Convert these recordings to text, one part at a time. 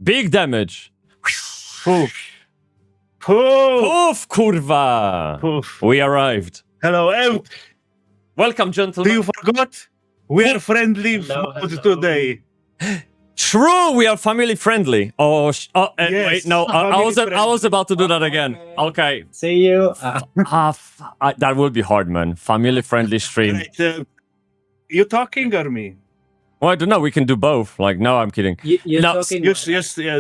Big damage. Poof. Poof, kurwa. Poof. We arrived. Hello. Welcome, Do gentlemen. you forgot? We are friendly mode today. True, we are family friendly. Yes, wait, no, I was family about to do that again. Okay. See you. That will be hard, man. Family friendly stream. Right, you talking or me? Well, I don't know. We can do both. Like, no, I'm kidding. You're No, talking. Yes, yeah,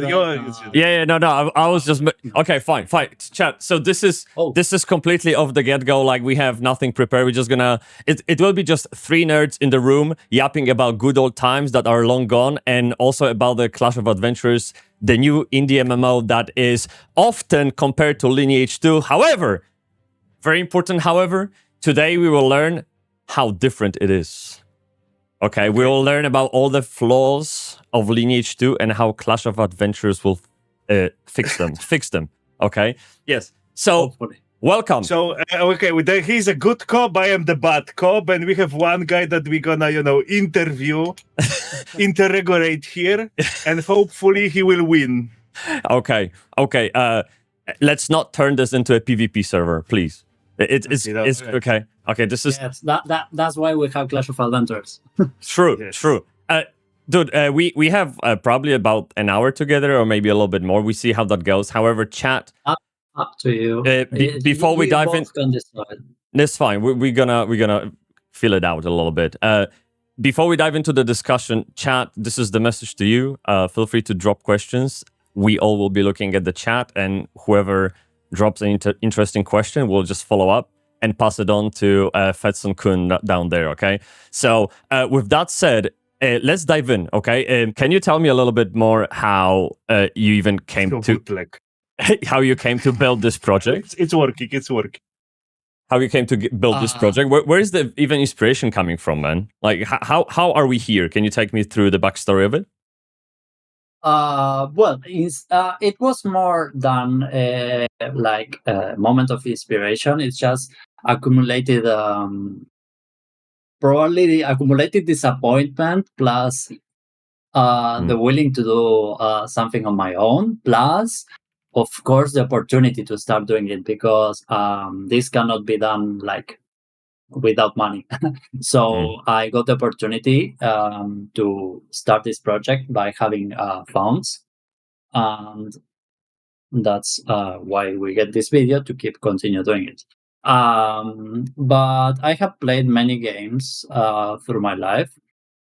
Yeah, no. I was just okay. Fine. Chat. So this is completely off the get go. Like we have nothing prepared. We're just gonna. It will be just three nerds in the room yapping about good old times that are long gone, and also about the Clash of Adventurers, the new indie MMO that is often compared to Lineage 2. However, very important. However, today we will learn how different it is. Okay, we will learn about all the flaws of Lineage 2 and how Clash of Adventurers will fix them. Okay, yes. So, Hopefully. welcome. So okay, he's a good cop. I am the bad cop, and we have one guy that we're gonna, interview, interrogate here, and hopefully he will win. Okay. Let's not turn this into a PvP server, please. It's okay. Okay, this is Yes, that's why we have Clash of Adventurers. true. Yes. True. Dude, we have probably about an hour together, or maybe a little bit more. We see how that goes. However, chat. Up to you. Before we dive in, both can decide. that's fine. We're gonna fill it out a little bit. Before we dive into the discussion, chat. This is the message to you. Feel free to drop questions. We all will be looking at the chat, and whoever drops an interesting question, we'll just follow up and pass it on to Fetson Kun down there. Okay. So with that said, let's dive in. Okay. Can you tell me a little bit more how you even came to how you came to build this project? It's working. It's working. How you came to build this project? Where is the even inspiration coming from, man? Like how are we here? Can you take me through the backstory of it? Well, it was more than like a moment of inspiration. It's just accumulated, probably the accumulated disappointment plus the willing to do something on my own, plus, of course, the opportunity to start doing it, because this cannot be done like without money. So I got the opportunity to start this project by having funds, and that's why we get this video to continue doing it. But I have played many games through my life,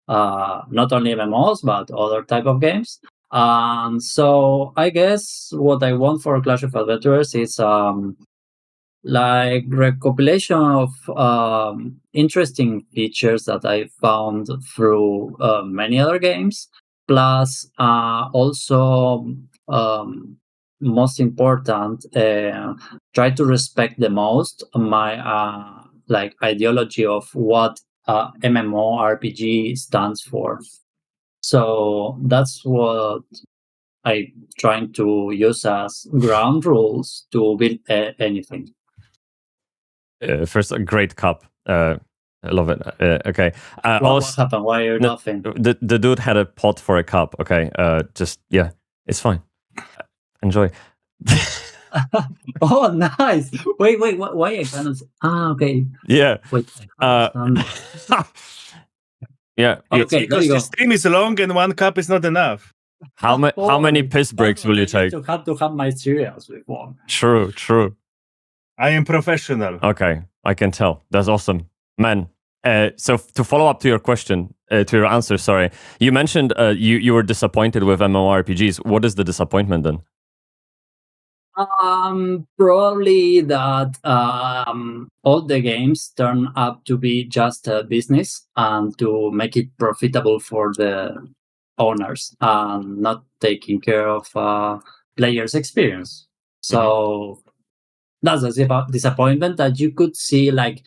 not only MMOs but other type of games. So I guess what I want for Clash of Adventurers is like recopilation of interesting features that I found through many other games, plus also most important, try to respect the most my like ideology of what MMORPG stands for. So that's what I trying to use as ground rules to build anything. First, a great cup. I love it. Okay. What happened? Why are you laughing? The dude had a pot for a cup. Okay. Just yeah, it's fine. Enjoy. Oh, nice. Wait. Why I cannot? Okay. Yeah. Wait. Yeah. Okay. Because the stream is long and one cup is not enough. How many piss breaks will you take? To have my cereals before. True. I am professional. Okay, I can tell. That's awesome, man. So to follow up to your question, to your answer, sorry, you mentioned you were disappointed with MMORPGs. What is the disappointment then? Probably that all the games turn up to be just a business and to make it profitable for the owners and not taking care of players' experience. So that's a disappointment that you could see like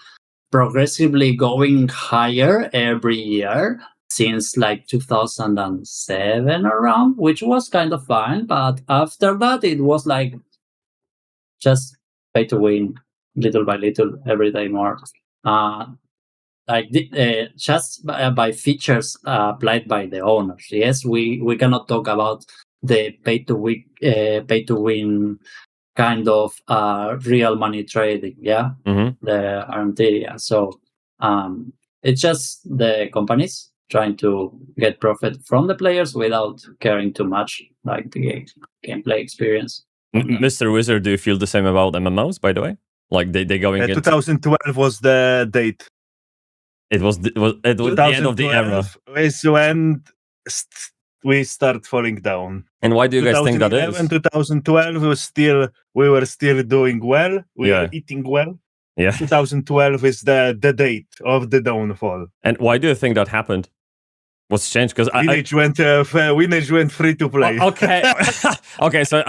progressively going higher every year since like 2007 around, which was kind of fun. But after that, it was like just pay to win little by little every day more. Just by features applied by the owners. Yes, we cannot talk about the pay to win kind of real money trading. Yeah, the RMT. Yeah. So it's just the companies trying to get profit from the players without caring too much like the gameplay experience. Mr. Wizard, do you feel the same about MMOs, by the way? Like they going into 2012 was the date. It was the end of the era. Is when we start falling down. And why do you guys think that is? 2012 we were still doing well. We were eating well. Yeah. 2012 is the date of the downfall. And why do you think that happened? What's changed? Because Lineage went free to play. Okay, okay. So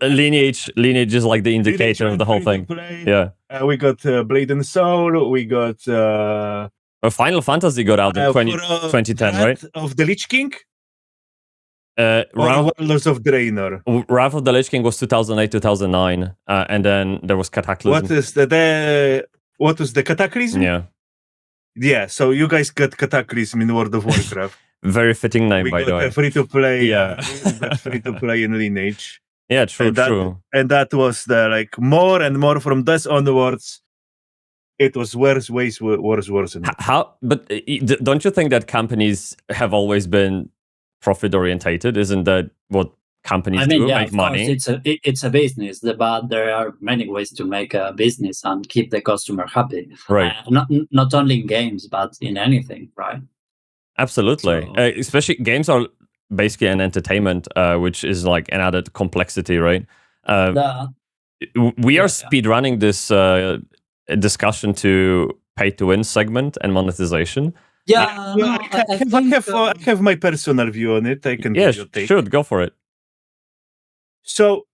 Lineage is like the indicator of the whole thing. Yeah. We got Blade and Soul. We got Final Fantasy got out in 2010, right? Of the Lich King. Wrath of Draenor. Wrath of the Lich King was 2008, 2009, and then there was Cataclysm. What was the Cataclysm? Yeah, so you guys got Cataclysm in World of Warcraft. Very fitting name, by the way. Free to play. Free to play in Lineage. Yeah, true. And that was the more and more from this onwards. It was worse. How? But don't you think that companies have always been profit orientated? Isn't that what companies do? Yeah, make money. It's a business, but there are many ways to make a business and keep the customer happy. Right. Not only in games, but in anything, right? Absolutely. So, especially games are basically an entertainment, which is like an added complexity, right? We are speedrunning this discussion to pay to win segment and monetization. Yeah, I have my personal view on it. I can give you a take. Should go for it. So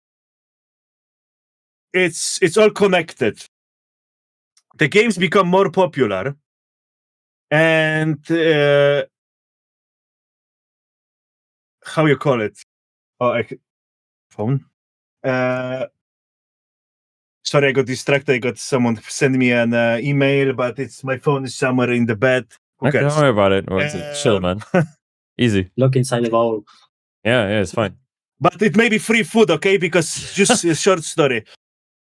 it's all connected. The games become more popular, and how you call it? Phone. Sorry, I got distracted. I got someone send me an email, but my phone is somewhere in the bed. Okay, don't worry about it. Chill, man. Easy. Look inside the bowl. Yeah, it's fine. But it may be free food, okay? Because just a short story.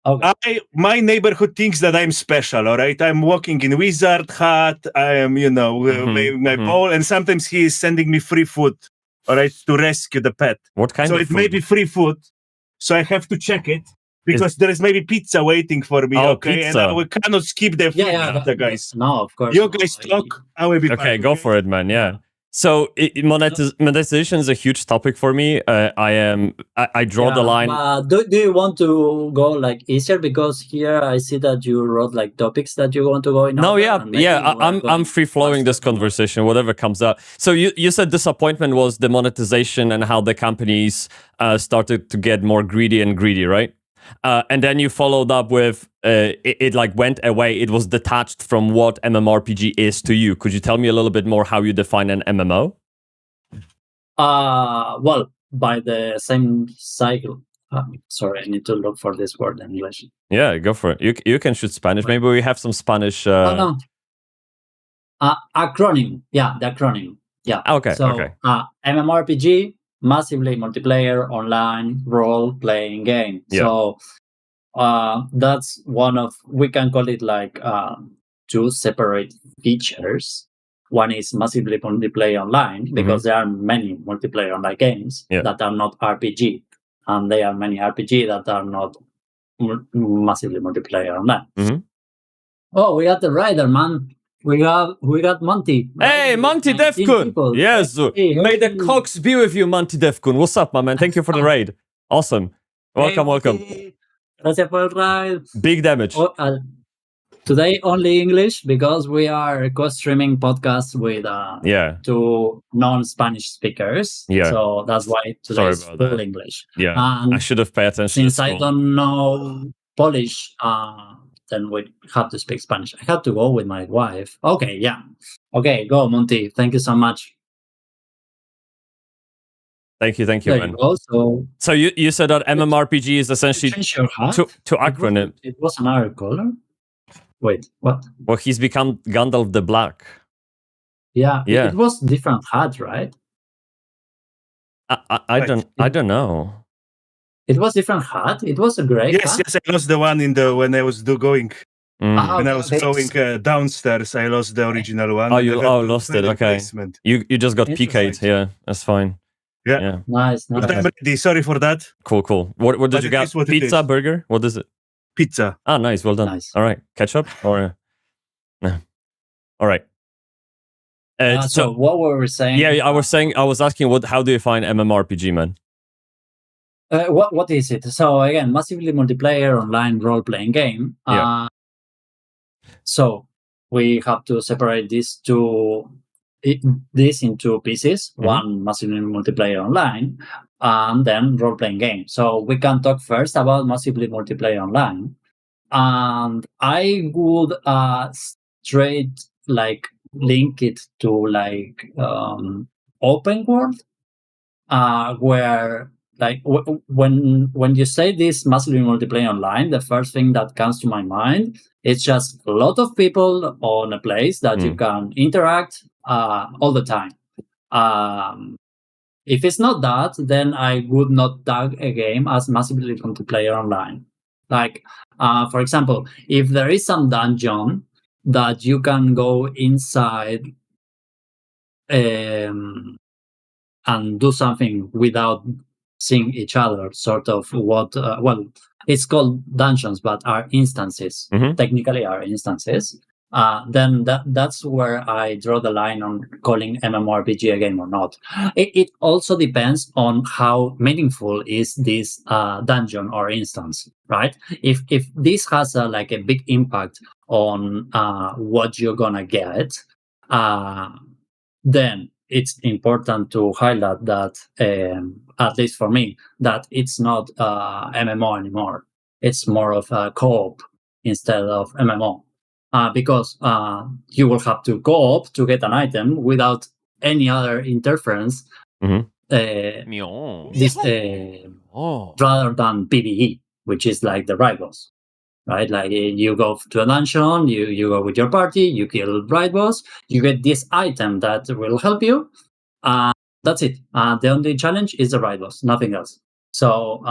Okay. My neighborhood thinks that I'm special, all right? I'm walking in wizard hat. I am, my bowl, and sometimes he is sending me free food, all right, to rescue the pet. What kind of food? So it may be free food, so I have to check it. Because there is maybe pizza waiting for me, okay? Pizza. And we cannot skip the food, guys. No, of course. You guys talk, I will be okay, go for it, man, yeah. So monetization is a huge topic for me. I draw the line. Do you want to go easier? Because here I see that you wrote topics that you want to go in. No, I'm free flowing this conversation, whatever comes up. So you said disappointment was the monetization and how the companies started to get more greedy, right? And then you followed up with it went away. It was detached from what MMORPG is to you. Could you tell me a little bit more how you define an MMO? Well, by the same cycle. Sorry, I need to look for this word in English. Yeah, go for it. You can shoot Spanish. Maybe we have some Spanish. No. Acronym. Yeah, the acronym. Yeah. Okay. So, MMORPG. Massively multiplayer online role-playing game. Yeah. So that's one of, we can call it two separate features. One is massively multiplayer online because there are many multiplayer online games that are not RPG, and there are many RPG that are not massively multiplayer online. Oh, we got the rider, man. We got Monty. Hey, Monty Defcun. Yes. Hey, may the Cox be with you, Monty Defcun. What's up, my man? Thank you for the raid. Awesome. Welcome. Gracias por el raid. Big damage. Today only English because we are co-streaming podcast with two non-Spanish speakers. Yeah. So that's why today is full English. Yeah. I should have paid attention. Since I don't know Polish, then we have to speak Spanish. I have to go with my wife. Okay, yeah. Okay, go, Monty. Thank you so much. Thank you, there man. You go. So you said that MMORPG is essentially to acronym. It was another color? Wait, what? Well, he's become Gandalf the Black. Yeah. It was different hat, right? I don't know. It was different hat. It was a gray hat. Yes, I lost the one when I was going. When I was going downstairs, I lost the original one. Oh, you lost it. Okay. You just got PK'd. Yeah, that's fine. Yeah. Nice. But I'm ready. Sorry for that. Cool. What did you get? Pizza, burger? What is it? Pizza. Ah, nice. Well done. Nice. All right. Ketchup or no? All right. So what were we saying? Yeah, I was asking how do you find MMORPG, man? What is it? So again, massively multiplayer online role-playing game. So we have to separate this into pieces. Mm-hmm. One massively multiplayer online, and then role-playing game. So we can talk first about massively multiplayer online, and I would straight link it to open world, where when you say this massively multiplayer online, the first thing that comes to my mind is just a lot of people on a place that you can interact all the time. If it's not that, then I would not tag a game as massively multiplayer online. For example, if there is some dungeon that you can go inside and do something without seeing each other, sort of it's called dungeons, but are instances. Mm-hmm. Technically are instances. Then that's where I draw the line on calling MMORPG a game or not. It also depends on how meaningful is this dungeon or instance, right? If this has a big impact on what you're gonna get, then it's important to highlight that, at least for me, that it's not MMO anymore. It's more of a co-op instead of MMO. Because you will have to co-op to get an item without any other interference, mm-hmm. Rather than PvE, which is like the raid boss, right? Like you go to a dungeon, you go with your party, you kill raid boss, you get this item that will help you. That's it. The only challenge is the raid boss, nothing else. So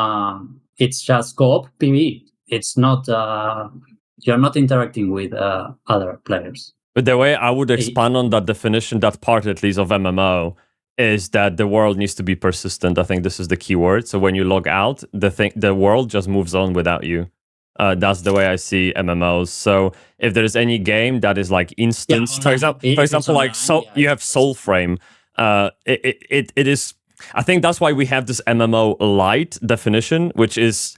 it's just co-op PvE. It's not. You're not interacting with other players. But the way I would expand on that definition, that part at least of MMO, is that the world needs to be persistent. I think this is the key word. So when you log out, the world just moves on without you. That's the way I see MMOs. So if there is any game that is like instanced, for example, like you have Soulframe. It is. I think that's why we have this MMO light definition, which is,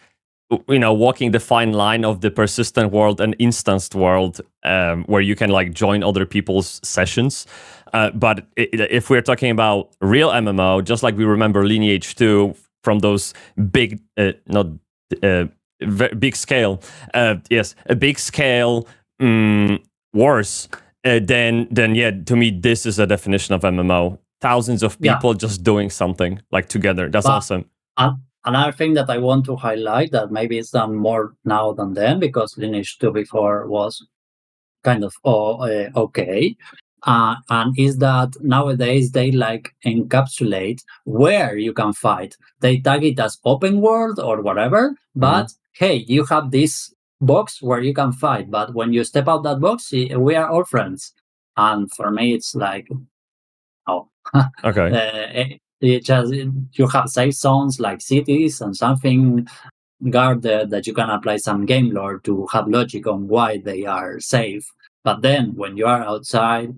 walking the fine line of the persistent world and instanced world, where you can join other people's sessions. But if we're talking about real MMO, just like we remember Lineage 2 from those big, big scale, a big scale wars, then yeah, to me, this is a definition of MMO. Thousands of people just doing something together. That's awesome. Another thing that I want to highlight that maybe it's done more now than then, because Lineage 2 before was kind of okay, and is that nowadays they encapsulate where you can fight. They tag it as open world or whatever, but hey, you have this box where you can fight, but when you step out that box, we are all friends. And for me, it's okay. You have safe zones like cities and something guarded that you can apply some game lore to have logic on why they are safe. But then when you are outside,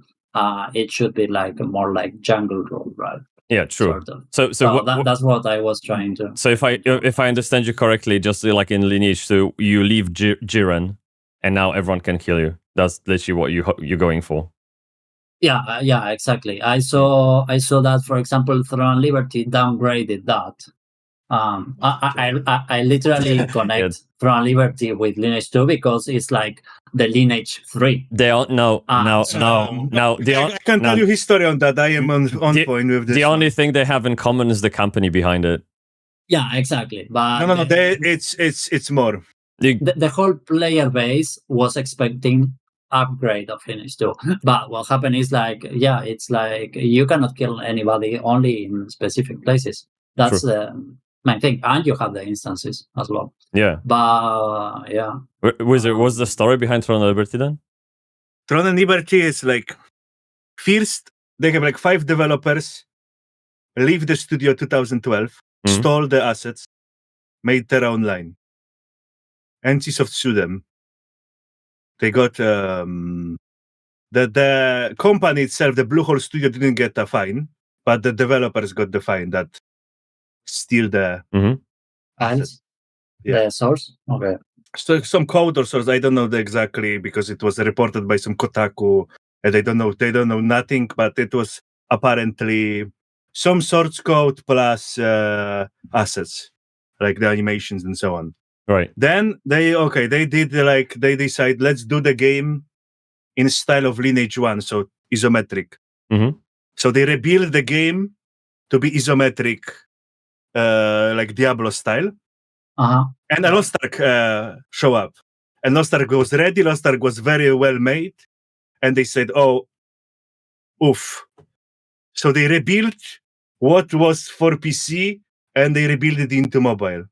it should be more like jungle role, right? Yeah, true. Sort of. So that's what I was trying to. So if I understand you correctly, just like in Lineage 2, you leave Jiren, and now everyone can kill you. That's literally what you're going for. Yeah, exactly. I saw that, for example, Throne Liberty downgraded that. I literally connect Throne Liberty with Lineage 2 because it's like the Lineage 3. I can tell you history on that. I am on point with this. The only thing they have in common is the company behind it. Yeah, exactly. But no, it's more. The whole player base was expecting upgrade of Lineage 2, but what happened is it's you cannot kill anybody only in specific places. That's the main thing, and you have the instances as well. Yeah, but yeah. Was the story behind Throne of Liberty then? Throne and Liberty is like, first they have like 5 developers leave the studio 2012, stole the assets, made their own line. NCSoft sued them. They got the company itself, the Bluehole Studio, didn't get a fine, but the developers got the fine that steal the assets. The source. Okay. So some code or source, I don't know exactly, because it was reported by some Kotaku, and they don't know nothing, but it was apparently some source code plus assets, like the animations and so on. Right. Then they decide, let's do the game in style of Lineage 1, so isometric. So they rebuild the game to be isometric, like Diablo style. And Lost Ark show up. And Lost Ark was ready. Lost Ark was very well made. And they said, oh, oof. So they rebuilt what was for PC, and they rebuilt it into mobile.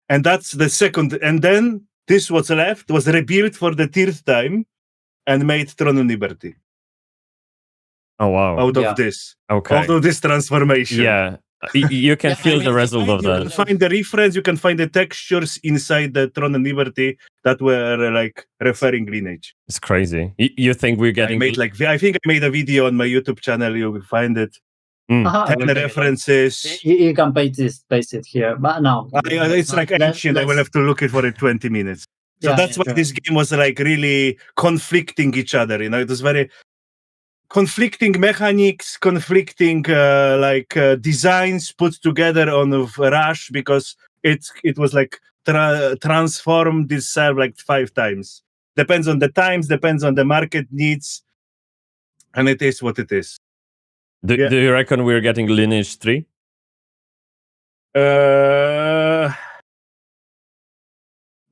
And that's the second. And then this was left, was rebuilt for the 3rd time and made Throne and Liberty. Oh, wow. Out of this. Okay. Out of this transformation. Yeah. You can feel the result of that. You can find the reference, you can find the textures inside the Throne and Liberty that were like referring Lineage. It's crazy. You think we're getting... I think I made a video on my YouTube channel, you will find it. 10 references. You can paste it here, but no. It's like ancient, I will have to look it for 20 minutes. So that's why this game was like really conflicting each other, you know, it was very... conflicting mechanics, conflicting designs put together on Rush, because it was like transformed itself like 5 times. Depends on the times, depends on the market needs, and it is what it is. Do you reckon we're getting Lineage 3?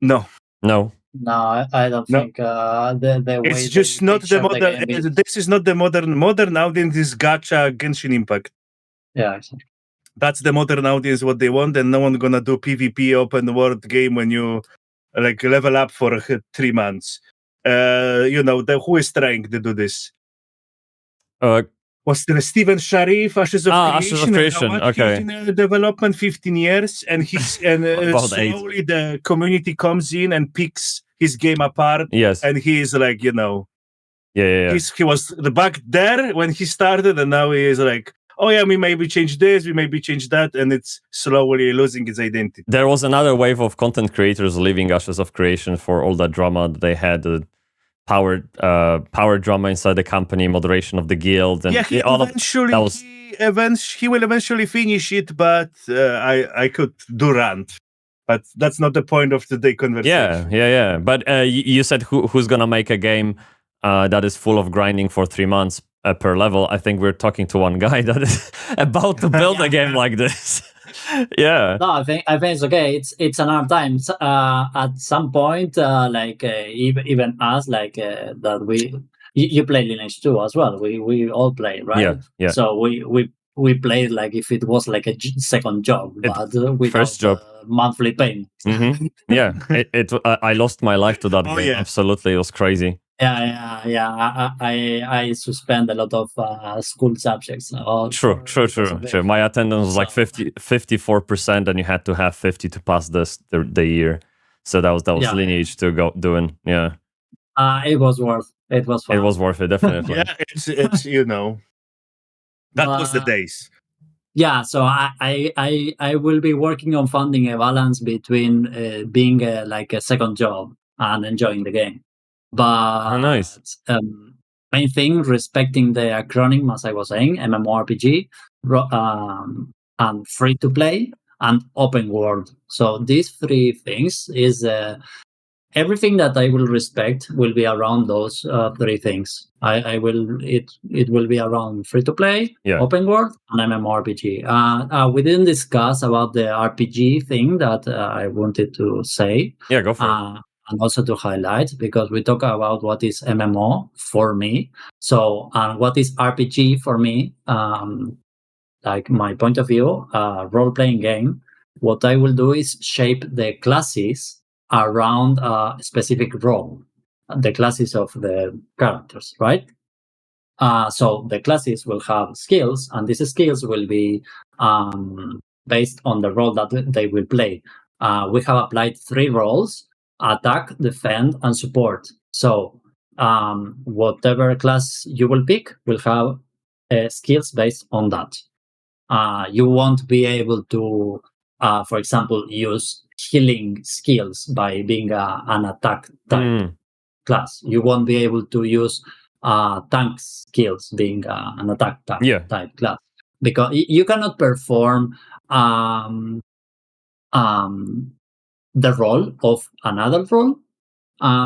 No. No, I don't think the way it's just not the modern. This is not the modern audience. Is gacha Genshin Impact. Yeah, exactly. That's the modern audience what they want, and no one gonna do PvP open world game when you like level up for 3 months. Who is trying to do this? Was the Steven Sharif, Ashes of Creation? Okay. He's in development 15 years, and he's slowly the community comes in and picks his game apart. Yes. And he is like, Yeah. He was back there when he started, and now he is like, oh yeah, we maybe change this, we maybe change that, and it's slowly losing its identity. There was another wave of content creators leaving Ashes of Creation for all that drama that they had. Power drama inside the company, moderation of the guild, and he will eventually finish it, but I could do rant. But that's not the point of today's conversation. Yeah. But you said who's gonna make a game that is full of grinding for 3 months per level? I think we're talking to one guy that is about to build a game like this. Yeah. No, I think it's okay. It's an hard time. At some point, even us, that you play Lineage 2 as well. We all play, right? Yeah. So we played like if it was like a second job, but without first job, monthly payment. Yeah. I lost my life to that game. Yeah. Absolutely, it was crazy. Yeah. I suspend a lot of school subjects. True. My attendance was like 54%, and you had to have 50 to pass the year. So that was Lineage to go doing. Yeah. It was worth. It was fun. It was worth it, definitely. Yeah, it's that was the days. Yeah, so I will be working on finding a balance between being like a second job and enjoying the game. But nice. Main thing, respecting the acronym, as I was saying, MMORPG, and free to play and open world. So these 3 things is everything that I will respect will be around those 3 things. It will be around free to play, open world, and MMORPG. We didn't discuss about the RPG thing that I wanted to say. Yeah, go for it. And also to highlight, because we talk about what is MMO for me. So, what is RPG for me? like my point of view, role-playing game, what I will do is shape the classes around a specific role, the classes of the characters, right? So the classes will have skills, and these skills will be based on the role that they will play. We have applied 3 roles: attack, defend, and support. So whatever class you will pick will have skills based on that. You won't be able to, for example, use healing skills by being an attack type class. You won't be able to use tank skills being an attack type class, because you cannot perform the role of another role,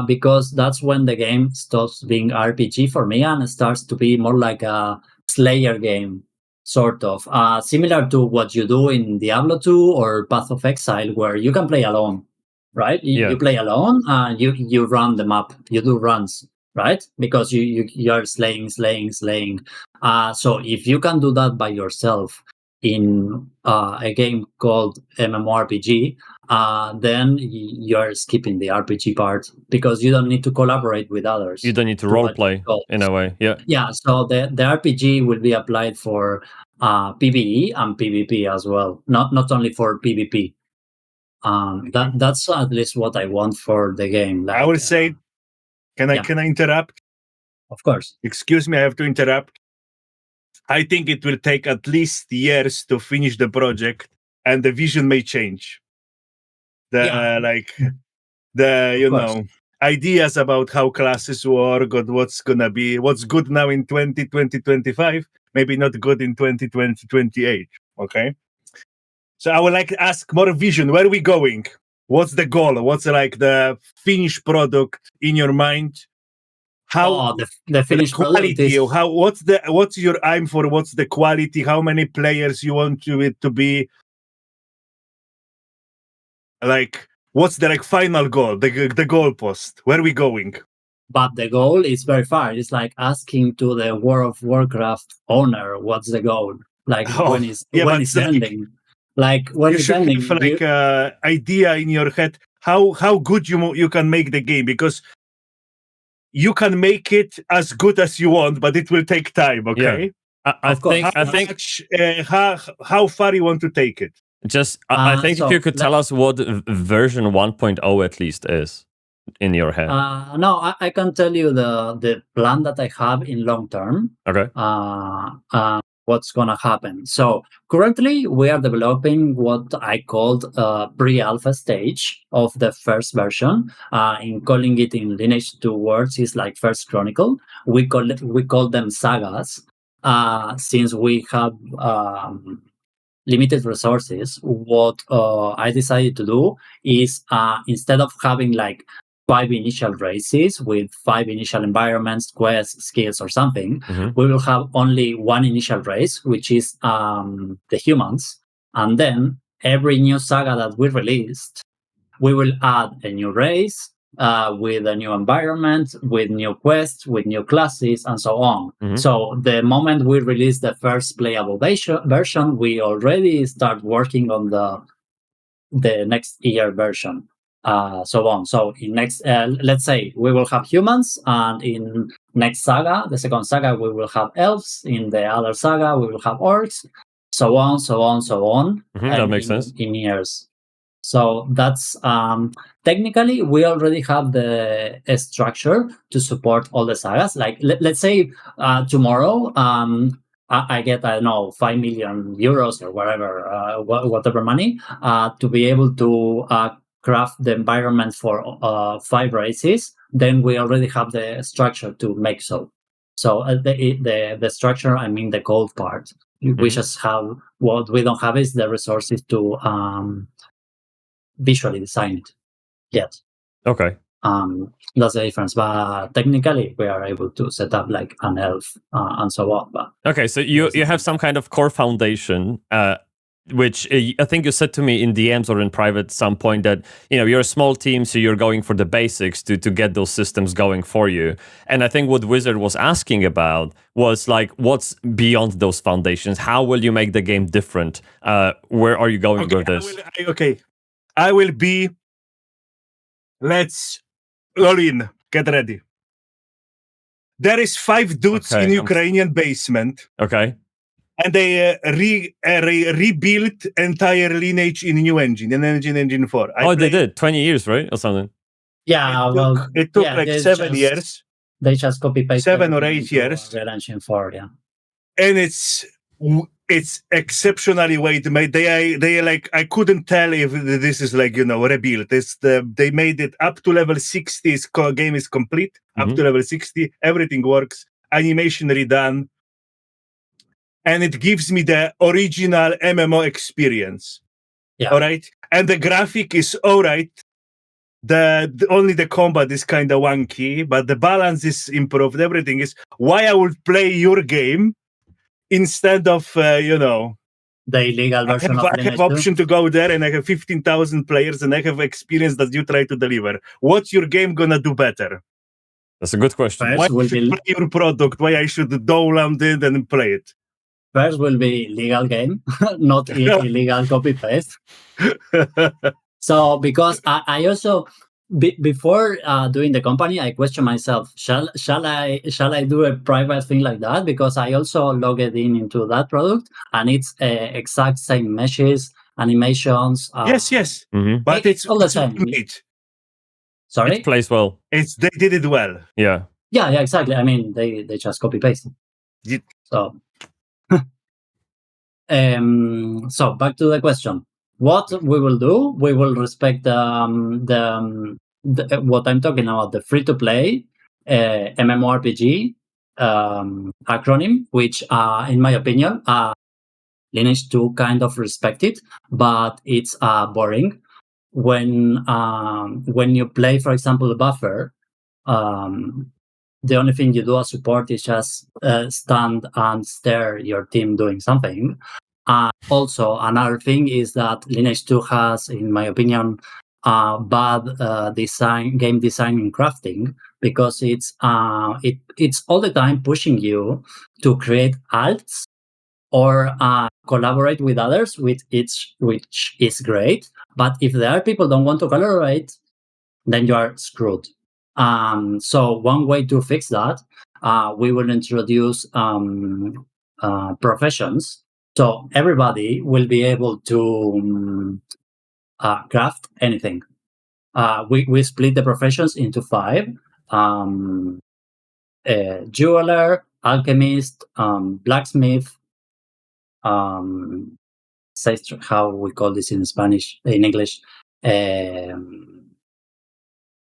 because that's when the game stops being RPG for me and starts to be more like a Slayer game, sort of similar to what you do in Diablo 2 or Path of Exile, where you can play alone, right? You play alone, you run the map, you do runs, right? Because you are slaying. So if you can do that by yourself in a game called MMORPG, then you're skipping the RPG part, because you don't need to collaborate with others. You don't need to roleplay in a way. Yeah. So the RPG will be applied for PvE and PvP as well, not only for PvP. That's at least what I want for the game. I would say, can I interrupt? Of course. Excuse me, I have to interrupt. I think it will take at least years to finish the project, and the vision may change. Ideas about how classes work, or what's good now in 2025, maybe not good in 2028. Okay. So I would like to ask more vision. Where are we going? What's the goal? What's like the finished product in your mind? How the finished quality? Product what's your aim for? What's the quality? How many players you want it to be? Like, what's the final goal? The goalpost. Where are we going? But the goal is very far. It's like asking to the World of Warcraft owner, what's the goal? Like when it's ending. Like when it's ending, you should have idea in your head how good you can make the game, because you can make it as good as you want, but it will take time. Okay. Yeah. I think how far you want to take it. I think if you could tell us what version 1.0 at least is in your head. No, I can tell you the plan that I have in long term. Okay. What's gonna happen? So currently we are developing what I called pre-alpha stage of the first version. In calling it in Lineage 2 words is like First Chronicle. We call them sagas, since we have limited resources. What I decided to do is, instead of having like 5 initial races with 5 initial environments, quests, skills, or something, we will have only 1 initial race, which is the humans. And then every new saga that we released, we will add a new race with a new environment, with new quests, with new classes, and so on. So the moment we release the first playable version, we already start working on the next year version. So on. So in next, let's say we will have humans, and in next saga, the second saga, we will have elves. In the other saga, we will have orcs. So on. That makes sense. In years. So that's technically we already have the structure to support all the sagas. Like let's say tomorrow, I get, I don't know, 5 million euros or whatever money to be able to craft the environment for 5 races. Then we already have the structure to make so. So the structure, I mean the code part. We just have, what we don't have is the resources to visually design it yet. Okay. That's the difference. But technically, we are able to set up like an elf and so on. But okay, so you have some kind of core foundation. which I think you said to me in DMs or in private at some point that, you're a small team, so you're going for the basics to get those systems going for you. And I think what Wizard was asking about was like, what's beyond those foundations? How will you make the game different? Where are you going with this? I will be, let's roll in, get ready. There is 5 dudes in Ukrainian basement. Okay. And they rebuilt entire Lineage in new engine, in engine 4. They did 20 years, right, or something? Yeah, it took like 7 years. They just copy paste 7 or 8 years. Engine 4, yeah. And it's exceptionally well made. They like, I couldn't tell if this is like rebuilt. They made it up to level 60. Game is complete up to level 60. Everything works. Animation redone. And it gives me the original MMO experience. Yeah. All right. And the graphic is all right. Only the combat is kind of wonky, but the balance is improved. Everything is why I would play your game instead of, the illegal version of I have option to go there and I have 15,000 players and I have experience that you try to deliver. What's your game gonna do better? That's a good question. Why should play your product? Why I should download it and play it? First will be legal game, not illegal copy paste. So because I also before doing the company, I question myself: shall I do a private thing like that? Because I also logged into that product, and it's exact same meshes, animations. Yes, but it's all the same. Sorry, it plays well. They did it well. Yeah, exactly. I mean, they just copy paste. So. So back to the question. What we will do, we will respect what I'm talking about, the free-to-play MMORPG acronym, which, in my opinion, Lineage 2 kind of respect it, but it's boring. When you play, for example, Buffer, the only thing you do as support is just stand and stare your team doing something. Also, another thing is that Lineage 2 has, in my opinion, bad game design and crafting, because it's all the time pushing you to create alts or collaborate with others, which is great. But if there are people who don't want to collaborate, then you are screwed. So one way to fix that, we will introduce professions. So everybody will be able to craft anything. We split the professions into 5. Jeweler, alchemist, blacksmith, how we call this in Spanish, in English,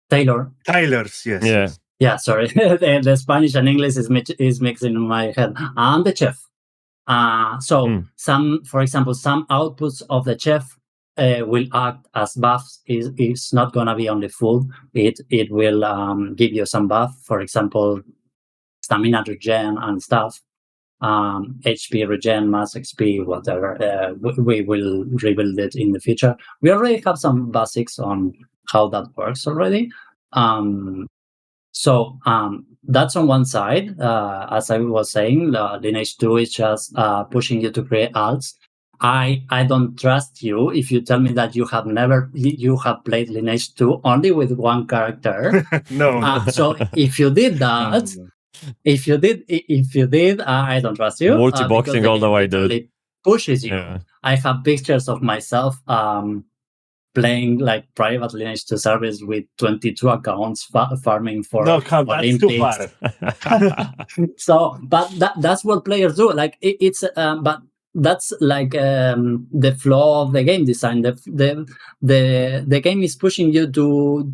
Tailor. Tailors, yes. Yeah, sorry. the Spanish and English is mixing in my head. And the chef. For example, some outputs of the chef will act as buffs. It's not going to be only food. It will give you some buff. For example, stamina regen and stuff. HP regen, mass XP, whatever. We will rebuild it in the future. We already have some basics on how that works already. So that's on one side. As I was saying, Lineage 2 is just pushing you to create alts. I don't trust you if you tell me that you have played Lineage 2 only with one character. No. So if you did that, if you did, I don't trust you. Multi-boxing all the way, dude. It pushes you. Yeah. I have pictures of myself playing like private Lineage 2 service with 22 accounts farming for that's too far. So, but that's what players do. Like but that's like the flaw of the game design. The game is pushing you to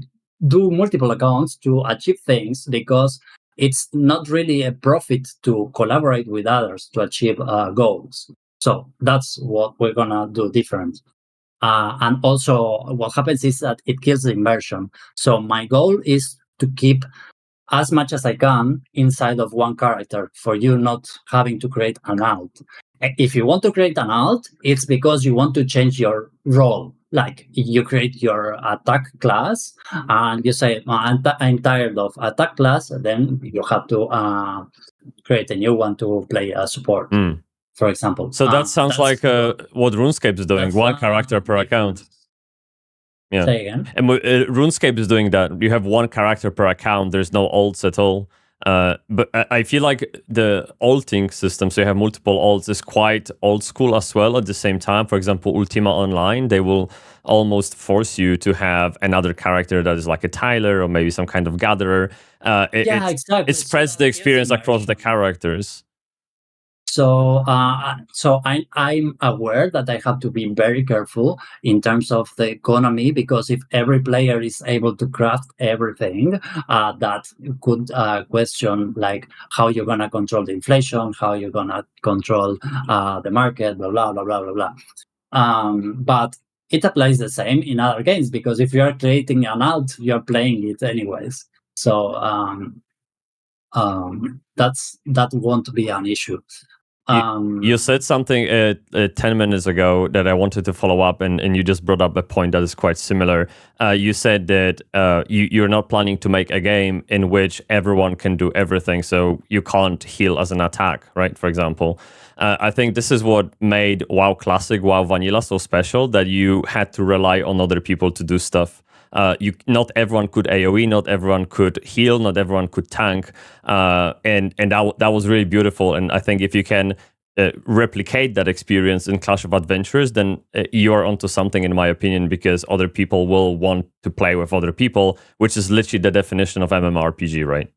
do multiple accounts to achieve things, because it's not really a profit to collaborate with others to achieve goals. So that's what we're gonna do different. And also what happens is that it kills the immersion. So my goal is to keep as much as I can inside of one character, for you not having to create an alt. if you want to create an alt, it's because you want to change your role. Like you create your attack class and you say, I'm tired of attack class. Then you have to create a new one to play a support, for example. So that sounds like what RuneScape is doing, one character per account. Yeah. Say again. And RuneScape is doing that. You have one character per account. There's no alts at all. But I feel like the alting system, so you have multiple alts, is quite old school as well at the same time. For example, Ultima Online, they will almost force you to have another character that is like a Tyler or maybe some kind of gatherer. Exactly. It spreads the experience across the characters. So I'm aware that I have to be very careful in terms of the economy, because if every player is able to craft everything, that could question like how you're gonna control the inflation, how you're gonna control the market, blah blah blah blah blah blah. But it applies the same in other games, because if you are creating an alt, you're playing it anyways. So that won't be an issue. You said something 10 minutes ago that I wanted to follow up, and you just brought up a point that is quite similar. You said that you're not planning to make a game in which everyone can do everything, so you can't heal as an attack, right? For example. I think this is what made WoW Classic, WoW Vanilla so special, that you had to rely on other people to do stuff. Not everyone could AoE, not everyone could heal, not everyone could tank, and that was really beautiful. And I think if you can replicate that experience in Clash of Adventurers, then you're onto something, in my opinion, because other people will want to play with other people, which is literally the definition of MMORPG, right?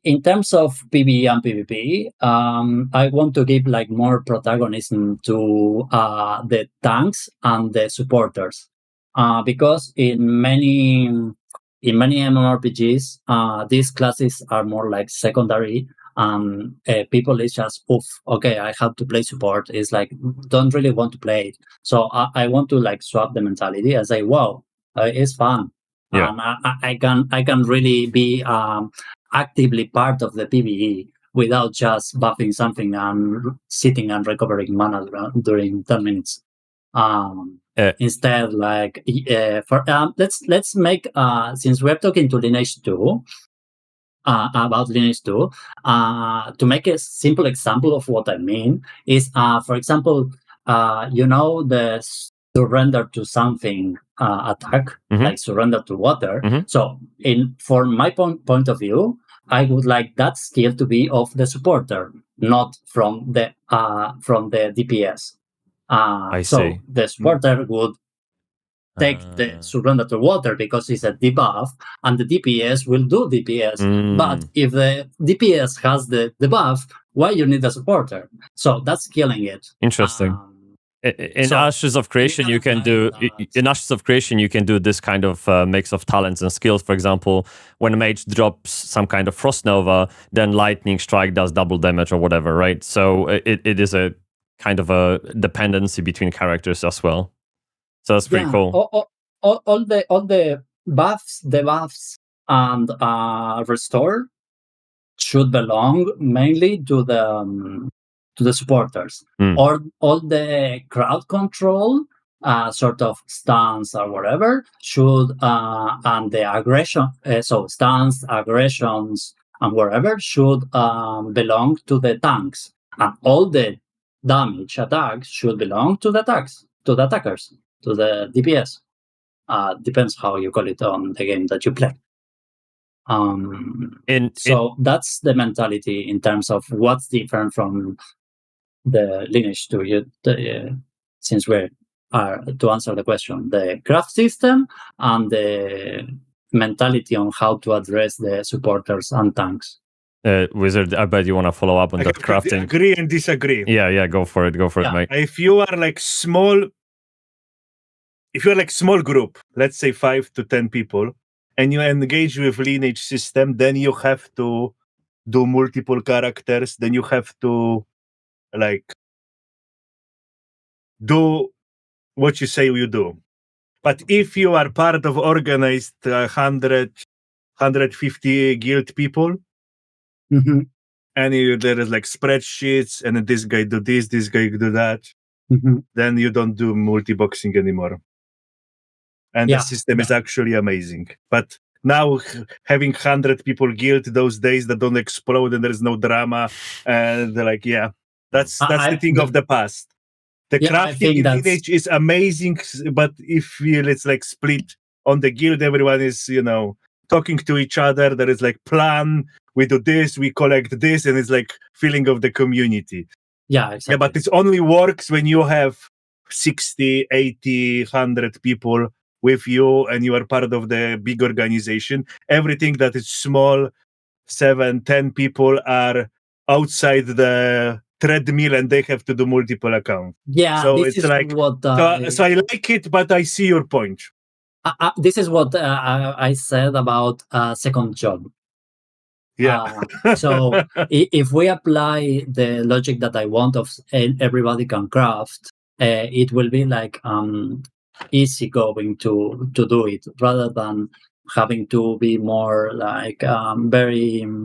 In terms of PvE and PvP, I want to give like more protagonism to the tanks and the supporters. Because in many MMORPGs, these classes are more like secondary. People is just, okay, I have to play support. It's like, don't really want to play it. So I want to like swap the mentality and say, wow, it's fun. Yeah. I can really be actively part of the PvE without just buffing something and sitting and recovering mana during 10 minutes. Instead, like let's make since we're talking to Lineage 2 about Lineage 2, to make a simple example of what I mean is, for example, the surrender to something attack, like surrender to water. So from my point of view, I would like that skill to be of the supporter, not from the DPS. So the supporter would take the surrender to water because it's a debuff, and the DPS will do DPS. But if the DPS has the debuff, why you need a supporter? So that's killing it. Interesting. In Ashes of Creation, you can do this kind of mix of talents and skills. For example, when a mage drops some kind of Frost Nova, then Lightning Strike does double damage or whatever, right? So it is a kind of a dependency between characters as well. So that's pretty cool. All the buffs, debuffs, and restore should belong mainly to the supporters. Or all the crowd control, sort of stuns or whatever, should and the aggression, so stuns, aggressions, and whatever should belong to the tanks, and all the damage attacks should belong to the attackers, to the DPS. Depends how you call it on the game that you play. So that's the mentality in terms of what's different from the Lineage 2. Since we're to answer the question, the craft system and the mentality on how to address the supporters and tanks. Wizard, I bet you want to follow up on that crafting. Agree and disagree. Yeah, go for it, mate. If you are like small group, let's say 5 to 10 people, and you engage with Lineage system, then you have to do multiple characters, then you have to like do what you say you do. But if you are part of organized 150 guild people, and there is like spreadsheets, and then this guy do this guy do that. Then you don't do multi-boxing anymore. And the system is actually amazing. But now having 100 people guild those days that don't explode and there's no drama, and they're like, that's the thing of the past. The crafting in Lineage is amazing, but if it's like split on the guild, everyone is, talking to each other. There is like plan, we do this, we collect this, and it's like feeling of the community. Yeah, exactly. Yeah, but it only works when you have 60, 80, 100 people with you and you are part of the big organization. Everything that is small, 7, 10 people are outside the treadmill and they have to do multiple accounts. Yeah, so this it's is like what so I like it, but I see your point. This is what I said about second job. Yeah. So if we apply the logic that I want of everybody can craft, it will be like easy going to do it rather than having to be more like very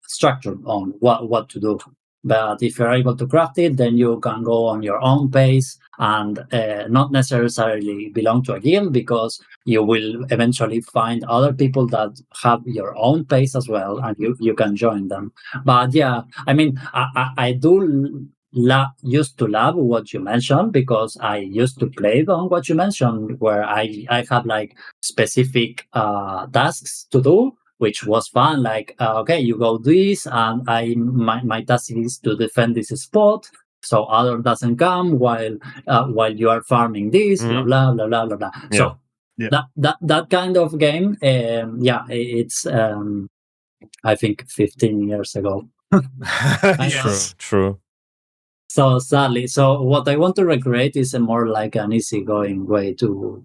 structured on what to do. But if you're able to craft it, then you can go on your own pace and not necessarily belong to a guild, because you will eventually find other people that have your own pace as well, and you can join them. But yeah, I mean, I do used to love what you mentioned, because I used to play on what you mentioned, where I have like specific tasks to do, which was fun. Like, okay, you go this, and my task is to defend this spot, so other doesn't come while you are farming this, blah blah blah blah blah. So that kind of game, it's I think 15 years ago. Yes. True. So sadly, so what I want to recreate is a more like an easygoing way to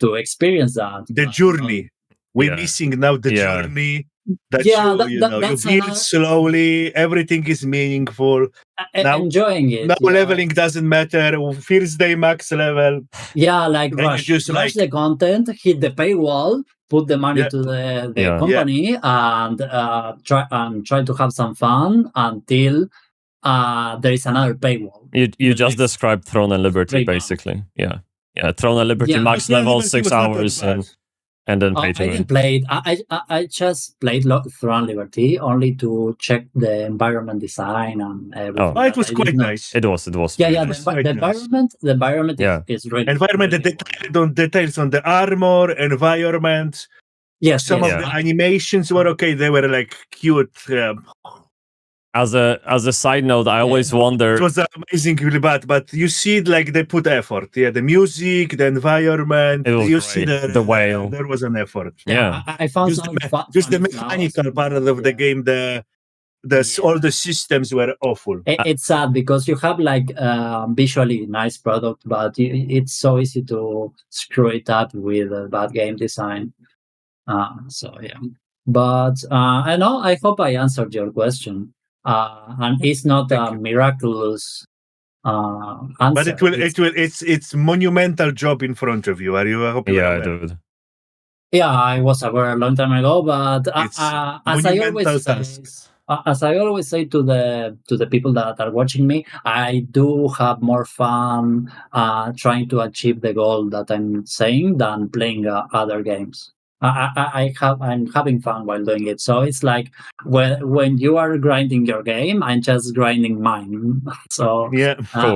experience that. The journey. We're missing now the journey. That you build slowly. Everything is meaningful. Now, enjoying it. Now leveling doesn't matter. First day max level. Yeah, like rush the content, hit the paywall, put the money to the company, and try to have some fun until there is another paywall. You just described Throne and Liberty, basically. Yeah. Throne and Liberty max level 6 hours and then pay to win. I just played Throne Liberty only to check the environment design and everything. It was quite nice. It was. Yeah. The environment is really the details on the armor, environment. Yes. Some of the animations were okay. They were like cute. As a side note, I always wonder. It was amazingly bad, but you see, like they put effort. Yeah, the music, the environment. You see the whale. There was an effort. Yeah, I found just the mechanical part of the game. All the systems were awful. It's sad because you have like visually nice product, but it's so easy to screw it up with bad game design. So yeah, but I hope I answered your question. And it's not a miraculous answer. But it's monumental job in front of you. Are you hoping? Yeah, dude. Yeah, I was aware a long time ago, but as I always say to the people that are watching me, I do have more fun trying to achieve the goal that I'm saying than playing other games. I'm having fun while doing it. So it's like when you are grinding your game, I'm just grinding mine. So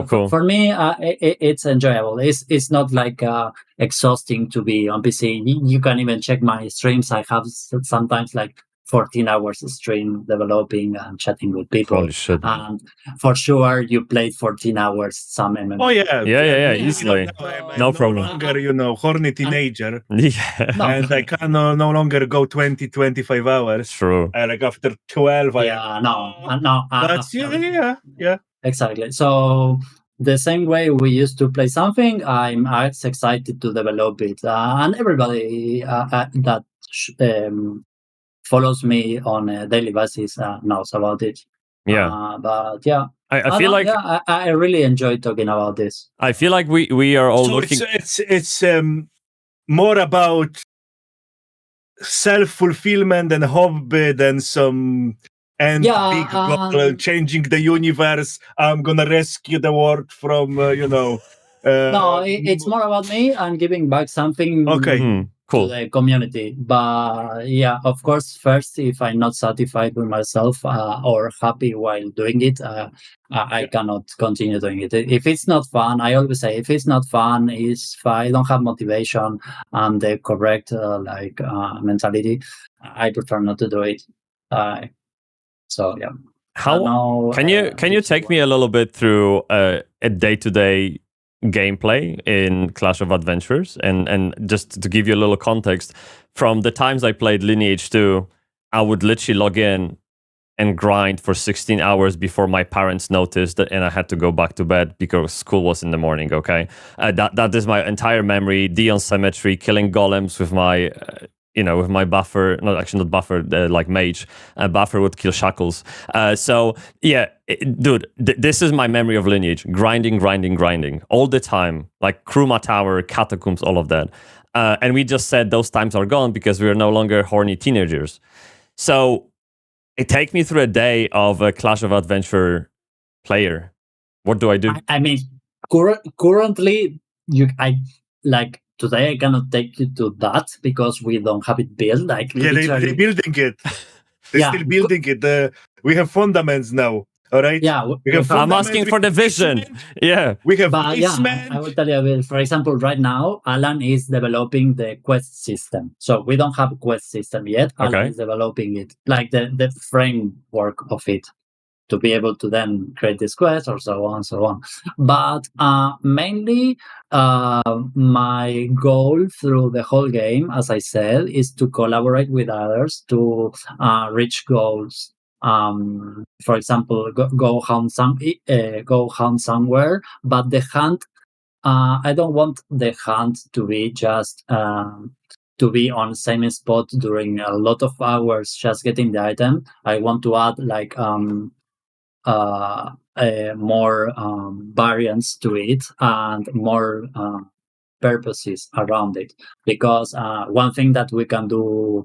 cool. For me, it's enjoyable. It's not like exhausting to be on PC. You can even check my streams. I have sometimes like 14 hours of stream developing and chatting with people. Holy shit. And for sure, you played 14 hours some MMO. Oh, yeah. Easily. No problem. Longer, horny teenager. Yeah. And I can no longer go 20, 25 hours. True. Like after 12, That's yeah. Exactly. So the same way we used to play something, I'm as excited to develop it. And everybody that follows me on a daily basis knows about it. Yeah. But yeah, I feel like I really enjoy talking about this. I feel like we are all looking. It's more about self-fulfillment and hobby than some big goal changing the universe. I'm gonna rescue the world from no, it's more about me and giving back something cool. to the community. But yeah, of course, first, if I'm not satisfied with myself or happy while doing it, I cannot continue doing it. If it's not fun, I always say, if it's not fun, if I don't have motivation and the correct mentality, I prefer not to do it. So yeah. How can you take me a little bit through a day-to-day gameplay in Clash of Adventurers, and just to give you a little context, from the times I played Lineage 2, I would literally log in and grind for 16 hours before my parents noticed that, and I had to go back to bed because school was in the morning. Okay, that is my entire memory. Dion Cemetery, killing golems with my with my buffer, not buffer, like mage. Buffer would kill shackles. So yeah, dude, this is my memory of Lineage. Grinding all the time. Like Kruma Tower, Catacombs, all of that. And we just said those times are gone because we are no longer horny teenagers. So take me through a day of a Clash of Adventure player. What do I do? I mean, currently, today I cannot take you to that because we don't have it built. Like they're building it. They're still building it. We have fundaments now. All right. Yeah, I'm asking for the vision. Yeah, we have. I will tell you. For example, right now, Alan is developing the quest system. So we don't have a quest system yet. Alan is developing it, like the framework of it, to be able to then create this quest or so on, so on. But mainly, my goal through the whole game, as I said, is to collaborate with others to reach goals. For example, go hunt somewhere, but the hunt, I don't want the hunt to be just to be on the same spot during a lot of hours just getting the item. I want to add more variants to it and more purposes around it, because one thing that we can do,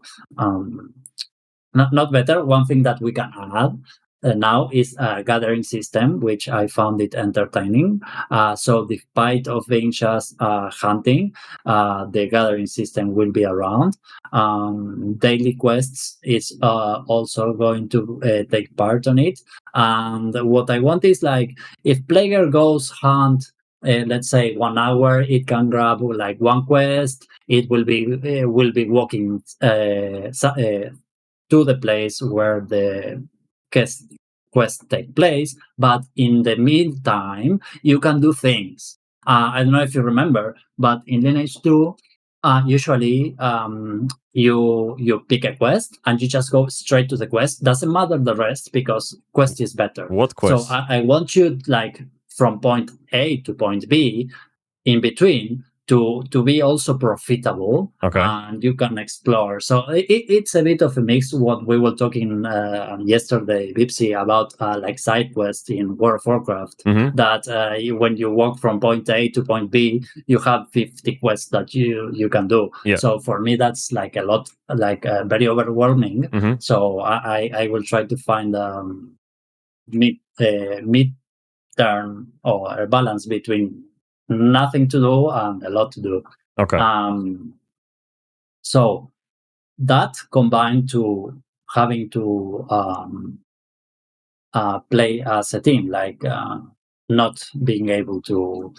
one thing that we can add now is a gathering system, which I found it entertaining. So despite of being just hunting, the gathering system will be around. Daily quests is also going to take part on it. And what I want is, like, if player goes hunt, let's say 1 hour, it can grab like one quest. It will be walking to the place where the quest take place, but in the meantime, you can do things. I don't know if you remember, but in Lineage 2, usually you pick a quest and you just go straight to the quest. Doesn't matter the rest because quest is better. What quest? So I want you, like, from point A to point B, in between, to be also profitable, and you can explore. So it's a bit of a mix. What we were talking yesterday, Bybsie, about like side quests in World of Warcraft, that when you walk from point A to point B, you have 50 quests that you can do. Yeah. So for me, that's like a lot, like very overwhelming. So I will try to find mid-term or a balance between nothing to do and a lot to do. So that combined to having to play as a team, like not being able to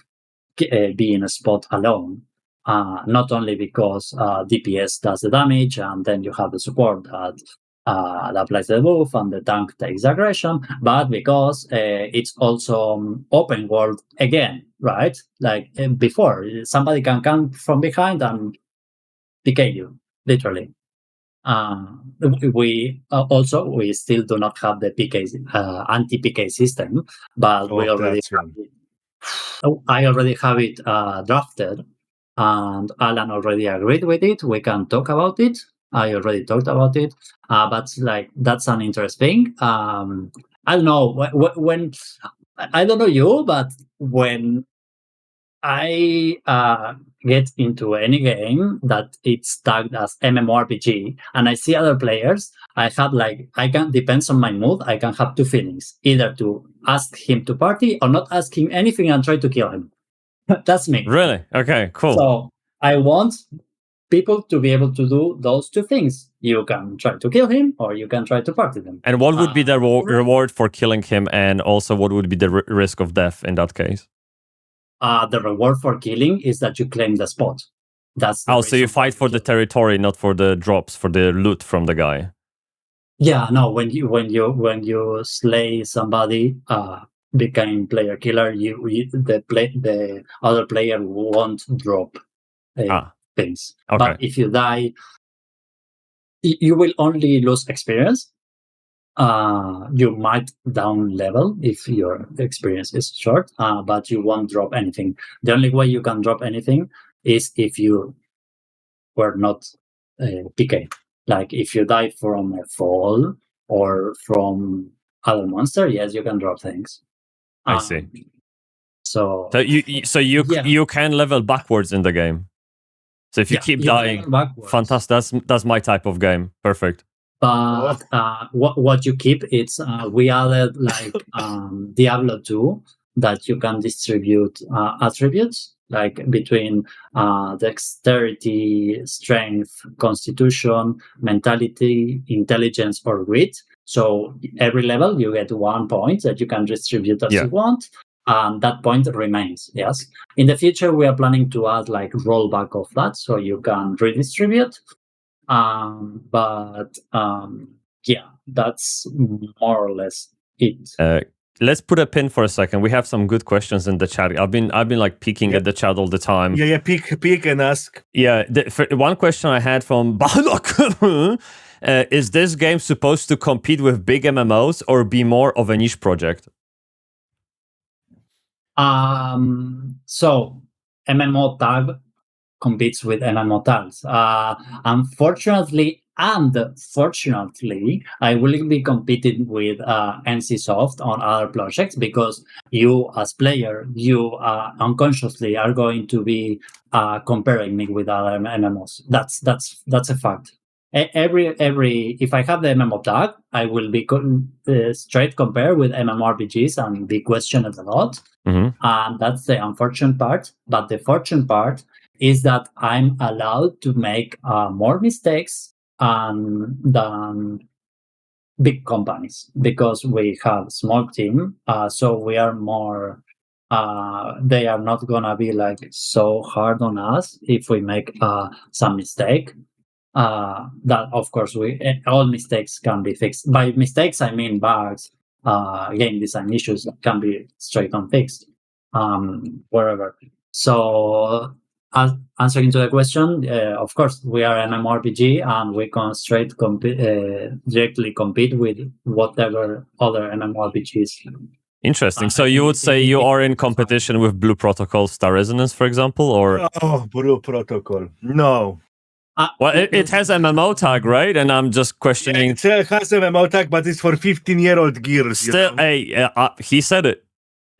be in a spot alone, not only because DPS does the damage and then you have the support that applies the buff and the tank takes aggression, but because it's also open world again, right? Like before, somebody can come from behind and PK you, literally. We still do not have the PK anti-PK system, but we already have it. I already have it drafted, and Alan already agreed with it. We can talk about it. I already talked about it, but like that's an interesting. I don't know when I don't know you, but when I get into any game that it's tagged as MMORPG, and I see other players, I can, depends on my mood, I can have two feelings: either to ask him to party or not ask him anything and try to kill him. That's me. Really? Okay, cool. So I want people to be able to do those two things. You can try to kill him, or you can try to party them. And what would be the reward for killing him, and also what would be the risk of death in that case? The reward for killing is that you claim the spot. That's so you fight for the territory, not for the drops, for the loot from the guy. Yeah, no. When you slay somebody, become player killer, the other player won't drop things. Okay. But if you die, you will only lose experience. You might down level if your experience is short, but you won't drop anything. The only way you can drop anything is if you were not PK. Like if you die from a fall or from other monster, yes, you can drop things. I see. So you can level backwards in the game. So if you keep dying, fantastic. That's my type of game. Perfect. But what you keep, it's we added like Diablo 2 that you can distribute attributes like between dexterity, strength, constitution, mentality, intelligence, or wit. So every level you get 1 point that you can distribute as you want, and that point remains. Yes. In the future, we are planning to add like rollback of that, so you can redistribute. Yeah, that's more or less it. Let's put a pin for a second. We have some good questions in the chat. I've been like peeking at the chat all the time. Yeah, peek and ask. Yeah, one question I had from Balok is this game supposed to compete with big MMOs or be more of a niche project? So MMO tag competes with MMO tags. Unfortunately and fortunately, I will be competing with NCSoft on other projects because you, as player, you unconsciously are going to be comparing me with other MMOs. That's a fact. Every if I have the MMO tag, I will be straight compared with MMORPGs and be questioned a lot. And that's the unfortunate part. But the fortunate part is that I'm allowed to make more mistakes than big companies because we have small team. So we are more. They are not gonna be like so hard on us if we make some mistake. That of course all mistakes can be fixed. By mistakes I mean bugs, game design issues that can be straight on fixed wherever. So answering to the question, of course we are an MMORPG and we can directly compete with whatever other MMORPGs. Interesting. So you would say you are in competition with Blue Protocol Star Resonance, for example, or Blue Protocol? No. Well, it has MMO tag, right? And I'm just questioning. Yeah, it has MMO tag, but it's for 15-year-old gears. Still, hey, he said it.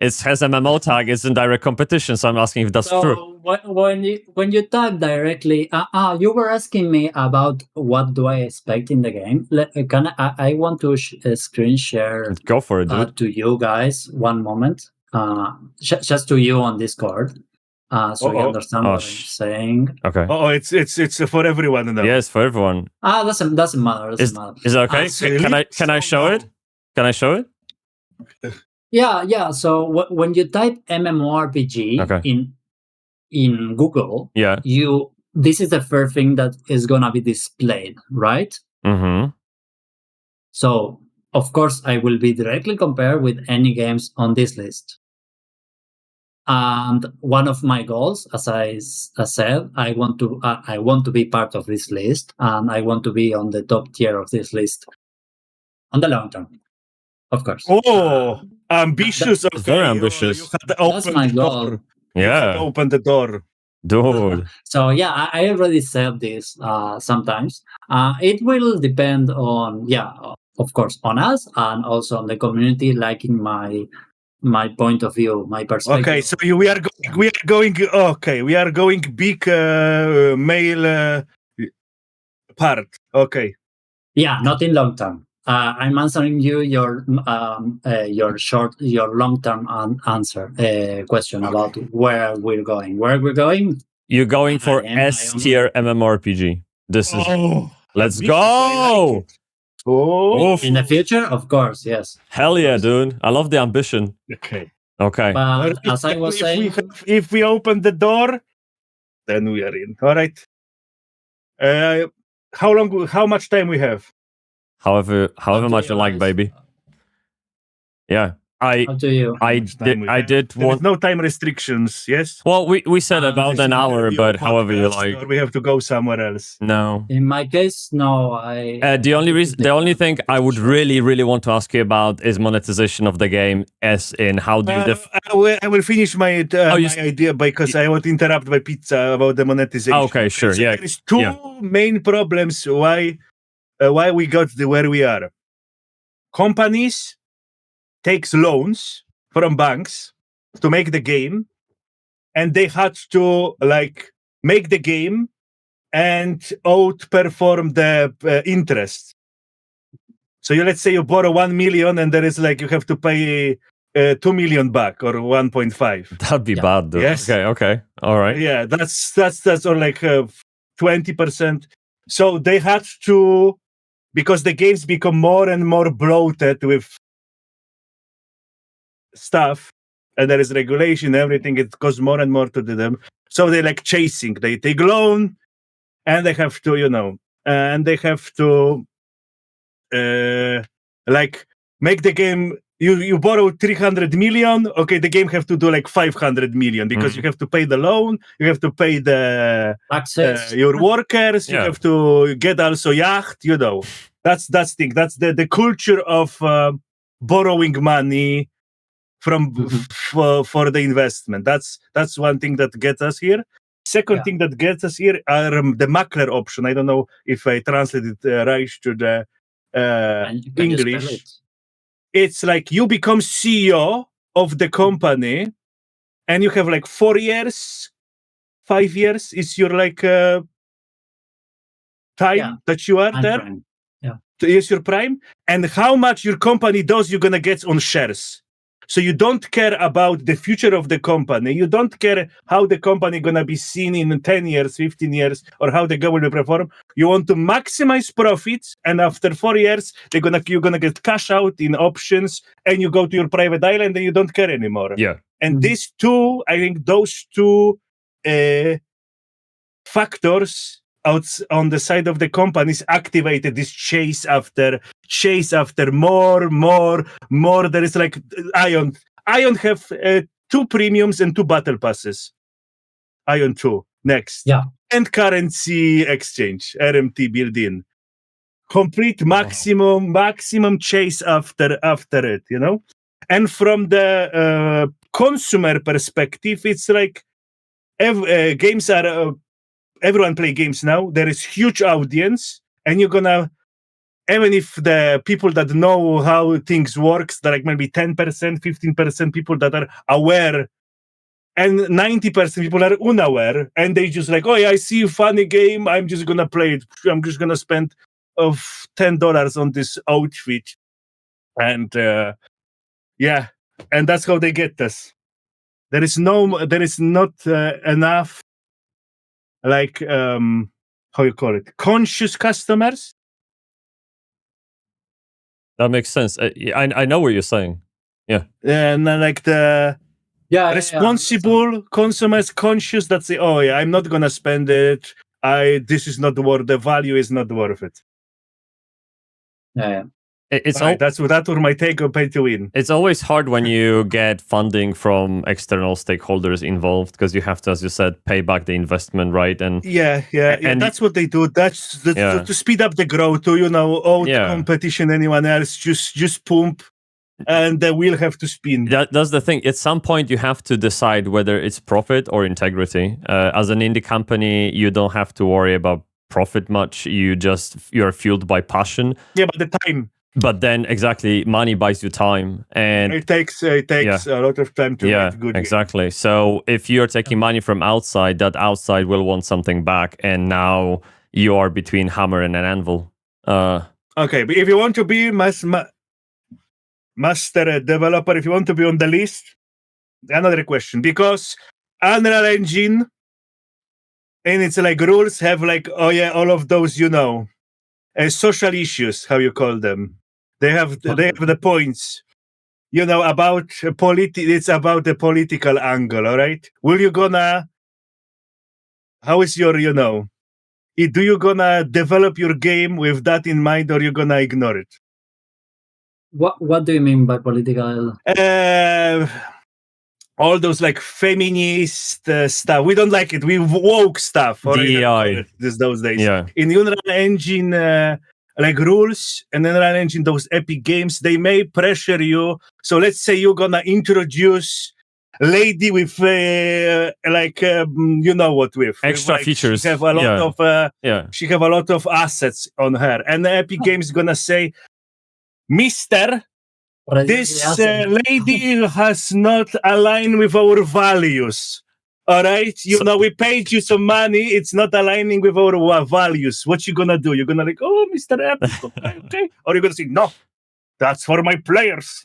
It has MMO tag. It's in direct competition. So I'm asking if that's true. When you type directly, you were asking me about what do I expect in the game. I want to screen share. Go for it, dude. To you guys. One moment. Just to you on Discord. So you understand what I'm saying. Okay. It's for everyone now. Yes, for everyone. Doesn't matter. Is it okay? Can I show it? Can I show it? Yeah. So when you type MMORPG in Google, this is the first thing that is gonna be displayed, right? Mm-hmm. So of course I will be directly compared with any games on this list. And one of my goals, as I said, I want to be part of this list, and I want to be on the top tier of this list on the long term, of course. Ambitious! Very ambitious. That's my goal. Yeah, open the door, dude. So yeah, I already said this sometimes. It will depend on of course, on us and also on the community liking my my point of view, my perspective. Okay, so we are going. Okay, we are going big male part. Okay. Yeah, not in long term. I'm answering you your long-term answer question about where we're going. Where we're going? You're going for S tier MMORPG. This is. Let's go! In the future, of course, yes. Hell yeah, dude! I love the ambition. Okay. But as I was saying, if we open the door, then we are in. All right. How much time we have? However much you like, baby. Yeah. Up to you. I did want no time restrictions, yes? Well, we said about an hour, but however you like. Or we have to go somewhere else. No. In my case, no. The only thing I would really want to ask you about is monetization of the game, as in how do you I will finish my idea because I want to interrupt by pizza about the monetization. Okay, sure. So yeah. There is two main problems why we got where we are. Companies takes loans from banks to make the game, and they had to make the game and outperform the interest. So let's say you borrow 1 million, and there is you have to pay 2 million back or 1.5. That'd be bad, dude. Yes. Okay. All right. Yeah, that's or 20%. So they had to, because the games become more and more bloated with stuff, and there is regulation, everything, it costs more and more to do them. So they chasing. They take loan, and they have to, and they have to make the game. You borrow 300 million. Okay, the game have to do 500 million because you have to pay the loan, you have to pay the your workers, you have to get also yacht. That's thing. That's the culture of borrowing money from for the investment. That's one thing that gets us here. Second thing that gets us here are the macler option. I don't know if I translated right to the English. It's you become CEO of the company, and you have 4 years, 5 years is your time that you are there. Prime. Yeah, is your prime, and how much your company does, you're gonna get on shares. So you don't care about the future of the company. You don't care how the company gonna be seen in 10 years, 15 years, or how the game will perform. You want to maximize profits, and after 4 years, you're gonna get cash out in options, and you go to your private island, and you don't care anymore. Yeah. And these two, I think, those two factors out on the side of the companies activated this chase after more. There is Ion have 2 premiums and 2 battle passes. Ion 2 next. Yeah. And currency exchange, RMT built in. Complete maximum chase after it, And from the consumer perspective, it's games are everyone play games now. There is huge audience, and you're gonna, even if the people that know how things works, there are maybe 10%, 15% people that are aware, and 90% people are unaware, and they just I see a funny game, I'm just gonna play it. I'm just gonna spend $10 on this outfit, and and that's how they get us. There is not enough how you call it, conscious customers. That makes sense. I know what you're saying. Yeah. And the responsible consumers, conscious, that say, I'm not gonna spend it. This is not worth, the value is not worth it. Yeah. That's my take on pay to win. It's always hard when you get funding from external stakeholders involved, because you have to, as you said, pay back the investment, right? And and that's what they do. That's to speed up the growth. To competition, anyone else just pump, and the wheel have to spin. That's the thing. At some point, you have to decide whether it's profit or integrity. As an indie company, you don't have to worry about profit much. You're fueled by passion. Yeah, but the time. But then exactly, money buys you time, and it takes a lot of time to make good exactly. So if you're taking money from outside, that outside will want something back, and now you are between hammer and an anvil. Okay, but if you want to be master developer, if you want to be on the list, another question, because Unreal Engine and its like rules have like all of those social issues, how you call them. They have the points, about it's about the political angle. All right, how is your do you gonna develop your game with that in mind, or you gonna ignore it? What do you mean by political? All those like feminist stuff. We don't like it. We woke stuff. DEI. Those days. Yeah. In Unreal Engine, like rules and Unreal Engine, those epic games, they may pressure you. So let's say you're gonna introduce lady with with extra features. She have a lot of she have a lot of assets on her, and the epic game is gonna say, Mister, this lady has not aligned with our values. All right, we paid you some money. It's not aligning with our values. What you gonna do? You're gonna like, oh, Mr. Epic, okay, or you're gonna say, no, that's for my players.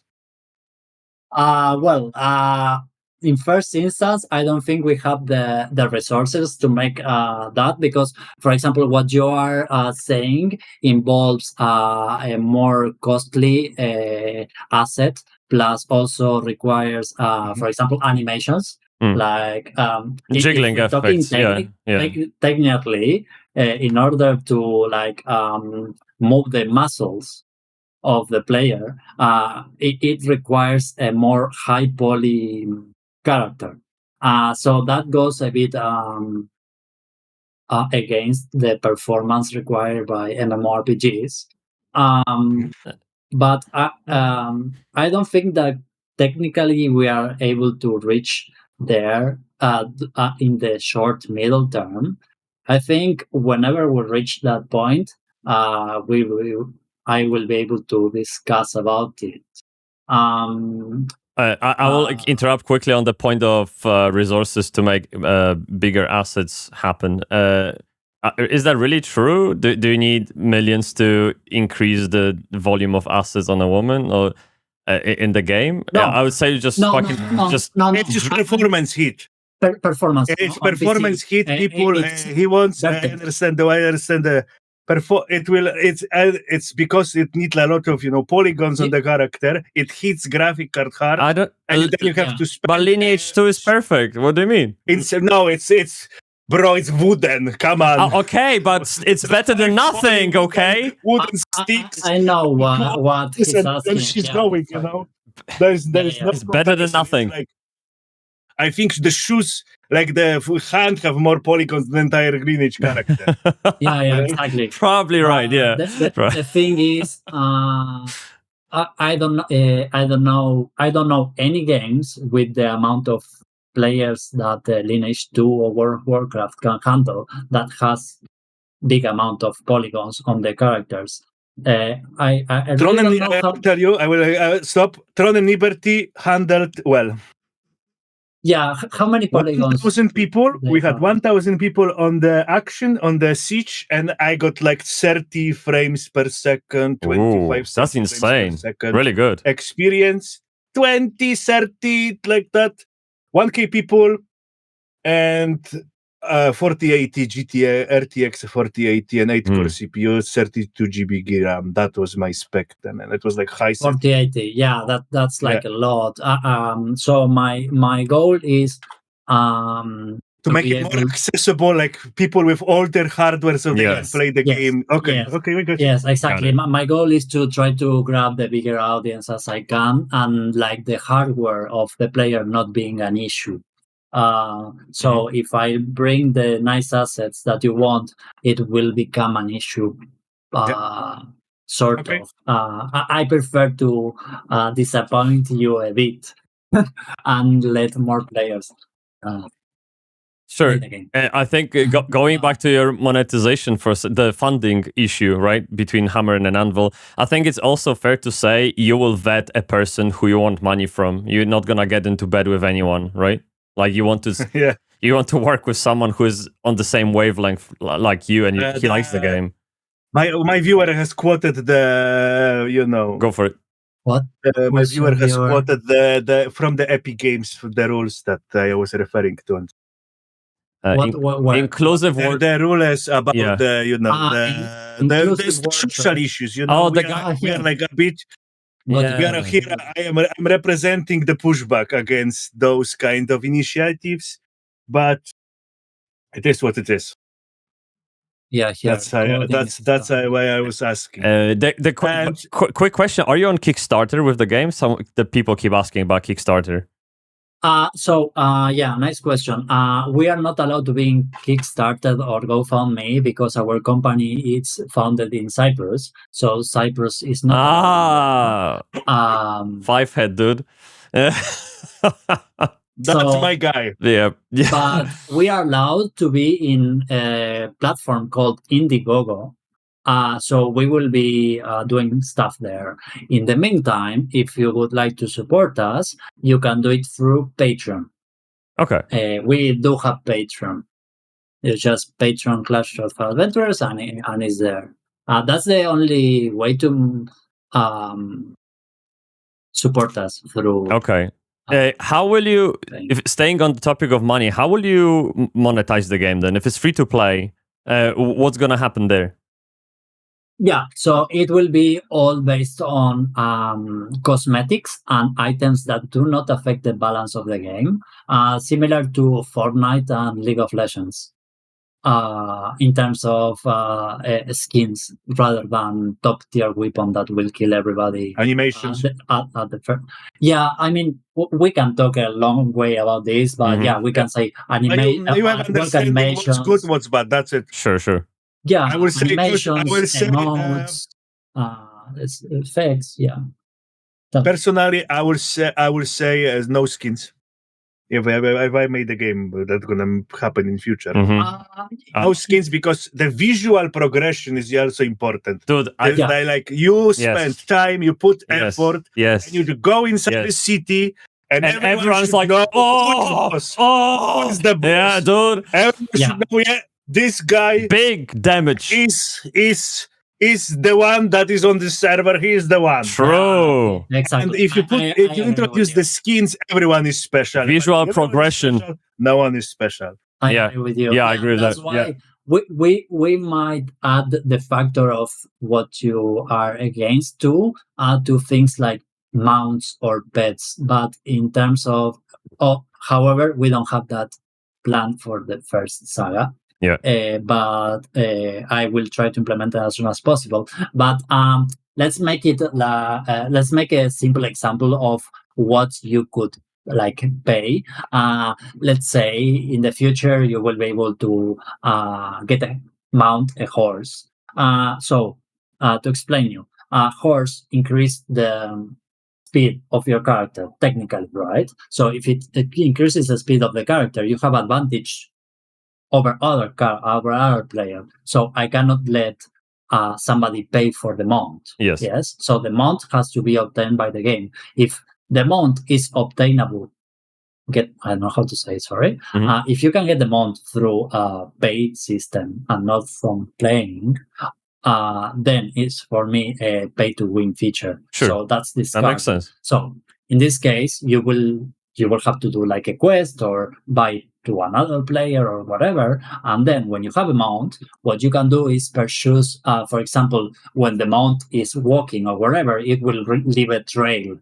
In first instance, I don't think we have the resources to make that, because, for example, what you are saying involves a more costly asset, plus also requires, for example, animations, like jiggling effects. Technically, in order to move the muscles of the player, it requires a more high poly character. So that goes a bit against the performance required by MMORPGs. But I don't think that technically we are able to reach there in the short middle term. I think whenever we reach that point, I will be able to discuss about it. I will interrupt quickly on the point of resources to make bigger assets happen. Is that really true? Do you need millions to increase the volume of assets on a woman or in the game? No. I would say just no. It's just performance hit. Performance. It's performance hit. People. He wants. I understand the. It's because it needs a lot of polygons on the character. It hits graphic card hard. And then you have to spend. But Lineage 2 is perfect. What do you mean? It's bro, it's wooden. Come on. Okay, but it's better than nothing. Okay. Wooden sticks. I know what he's asking. She's going. There's it's better than nothing. I think the shoes, like the hand, have more polygons than the entire Lineage character. Exactly. Probably right. Yeah. The thing is, I don't know any games with the amount of players that Lineage 2 or World of Warcraft can handle that has big amount of polygons on the characters. I really don't know how... tell you, I will stop. Throne and Liberty handled well. Yeah, how many polygons? 1,000 people. We had 1,000 people on the action, on the siege, and I got like 30 frames per second, 25 that's insane. Per second. Really good. Experience, 20, 30, like that. 1K people, and 4080 GTX RTX 4080 and 8-core CPU, 32 GB RAM. That was my spec then, and it was like high 4080. Yeah, that's like a lot. So my goal is to make it more accessible, like people with older hardware, so they can play the game. Okay, we got Yes, exactly. My goal is to try to grab the bigger audience as I can, and like the hardware of the player not being an issue. So if I bring the nice assets that you want, it will become an issue. Sort of. I prefer to disappoint you a bit and let more players. Sure. play the game. I think going back to your monetization first, the funding issue, right, between Hammer and Anvil, I think it's also fair to say you will vet a person who you want money from. You're not gonna get into bed with anyone, right? Like you want to, you want to work with someone who is on the same wavelength like you, and he likes the game. My viewer has quoted the, Go for it. What? My viewer has quoted the from the Epic Games the rules that I was referring to. Inclusive word. The rule is about the social issues. We are like a bit. We are here. I'm representing the pushback against those kind of initiatives, but it is what it is. Yeah, that's why I was asking. Quick question: are you on Kickstarter with the game? The people keep asking about Kickstarter. Nice question. We are not allowed to be in Kickstarter or GoFundMe because our company is founded in Cyprus. So Cyprus is not. Five head dude. That's my guy. Yeah. But we are allowed to be in a platform called Indiegogo. So we will be doing stuff there. In the meantime, if you would like to support us, you can do it through Patreon. Okay. We do have Patreon. It's just Patreon Clash of Adventurers and it's there. That's the only way to support us through. Okay. How will you, if staying on the topic of money, how will you monetize the game then? If it's free to play, what's going to happen there? Yeah, so it will be all based on cosmetics and items that do not affect the balance of the game, similar to Fortnite and League of Legends. In terms of skins, rather than top tier weapon that will kill everybody. Animations. Yeah, I mean, we can talk a long way about this, but we can say animations. You have understanding what's good, what's bad. That's it. Sure. Yeah, I will say emotes, effects. Yeah. Personally, I will say no skins. If I made a game, that's gonna happen in future. No skins because the visual progression is also important. Dude, you spend time, you put effort, and you go inside the city, and everyone's like, who's the boss? Yeah, dude. Everyone should know, this guy big damage is the one that is on the server. He is the one. True. Exactly. And if you introduce the skins, everyone is special. Visual progression. No one is special. I agree with you. Yeah, I agree with that. That's why we might add the factor of what you are against to things like mounts or pets. But in terms of, however, we don't have that planned for the first saga. Yeah. But I will try to implement it as soon as possible. But let's make it. Let's make a simple example of what you could pay. Let's say in the future you will be able to mount a horse. So to explain you, a horse increase the speed of your character technically, right? So if it increases the speed of the character, you have advantage over other player. So I cannot let somebody pay for the mount. Yes. So the mount has to be obtained by the game. If the mount is obtainable, I don't know how to say it, sorry. If you can get the mount through a paid system and not from playing, then it's for me a pay to win feature. Sure. So that's this. That makes sense. So in this case, you will have to do like a quest or buy to another player or whatever. And then when you have a mount, what you can do is purchase, for example, when the mount is walking or wherever, it will leave a trail.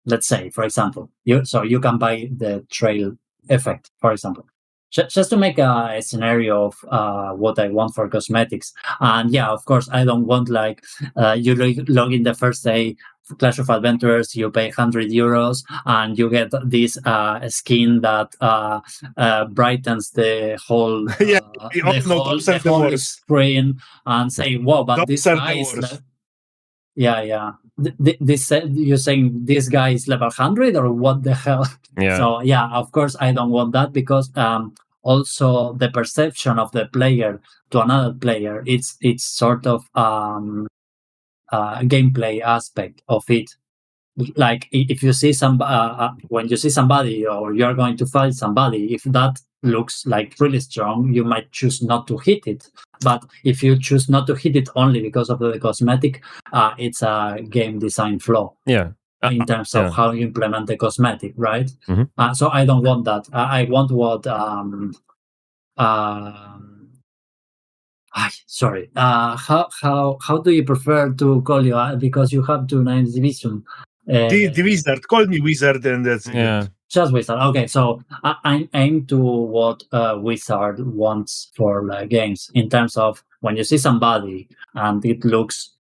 Let's say, for example, so you can buy the trail effect, for example. Just to make a scenario of what I want for cosmetics. And yeah, of course, I don't want you log in the first day, Clash of Adventurers, you pay €100 and you get this skin that brightens the whole, whole screen and say, wow, but this guy is... Yeah. You're saying this guy is level 100 or what the hell? Yeah. So yeah, of course I don't want that because also the perception of the player to another player. It's sort of gameplay aspect of it. Like if you see when you see somebody or you're going to fight somebody, if that looks like really strong, you might choose not to hit it. But if you choose not to hit it only because of the cosmetic, it's a game design flaw. Yeah. In terms of how you implement the cosmetic, right? So I don't want that. I want what sorry. How do you prefer to call you? Because you have two names, division. The wizard. Call me wizard, and that's it. Just wizard. Okay, so I aim to what wizard wants for games in terms of when you see somebody and it looks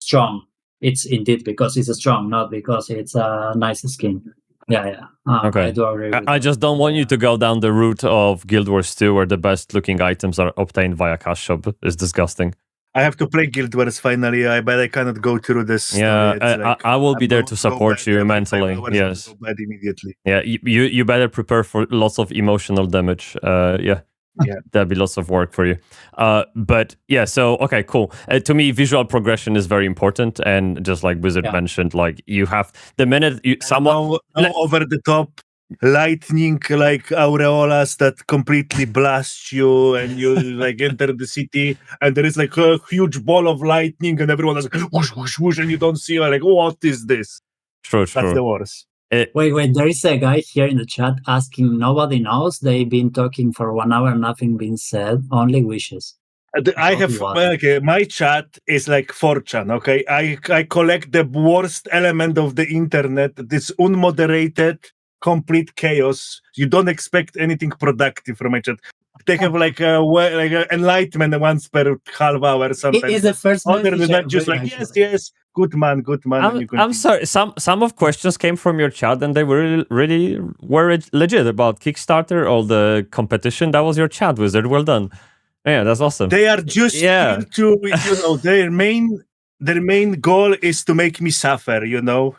strong. It's indeed because it's strong, not because it's a nice skin. Yeah. Okay. I do agree with I just don't want you to go down the route of Guild Wars 2 where the best looking items are obtained via cash shop. It's disgusting. I have to play Guild Wars finally, but I cannot go through this. Yeah, I will be there to support you mentally. Yes. Go bad immediately. Yeah, you better prepare for lots of emotional damage. Yeah. That'd be lots of work for you. But yeah, so okay, cool. To me, visual progression is very important, and just like Wizard mentioned, like you have the minute someone over the top lightning like aureolas that completely blast you, and you like enter the city, and there is like a huge ball of lightning, and everyone is like whoosh whoosh whoosh, and you don't see like what is this? True. That's the worst. Wait, there is a guy here in the chat asking, nobody knows, they've been talking for 1 hour, nothing been said, only wishes. I have my chat is like 4chan. Okay, I collect the worst element of the internet. This unmoderated, complete chaos. You don't expect anything productive from my chat. They have like enlightenment once per half hour sometimes. Is the first other than that, just like yes, good man. I'm sorry. Some of questions came from your chat, and they were really were legit about Kickstarter, all the competition. That was your chat, Wizard. Well done. Yeah, that's awesome. They are just into their main goal is to make me suffer.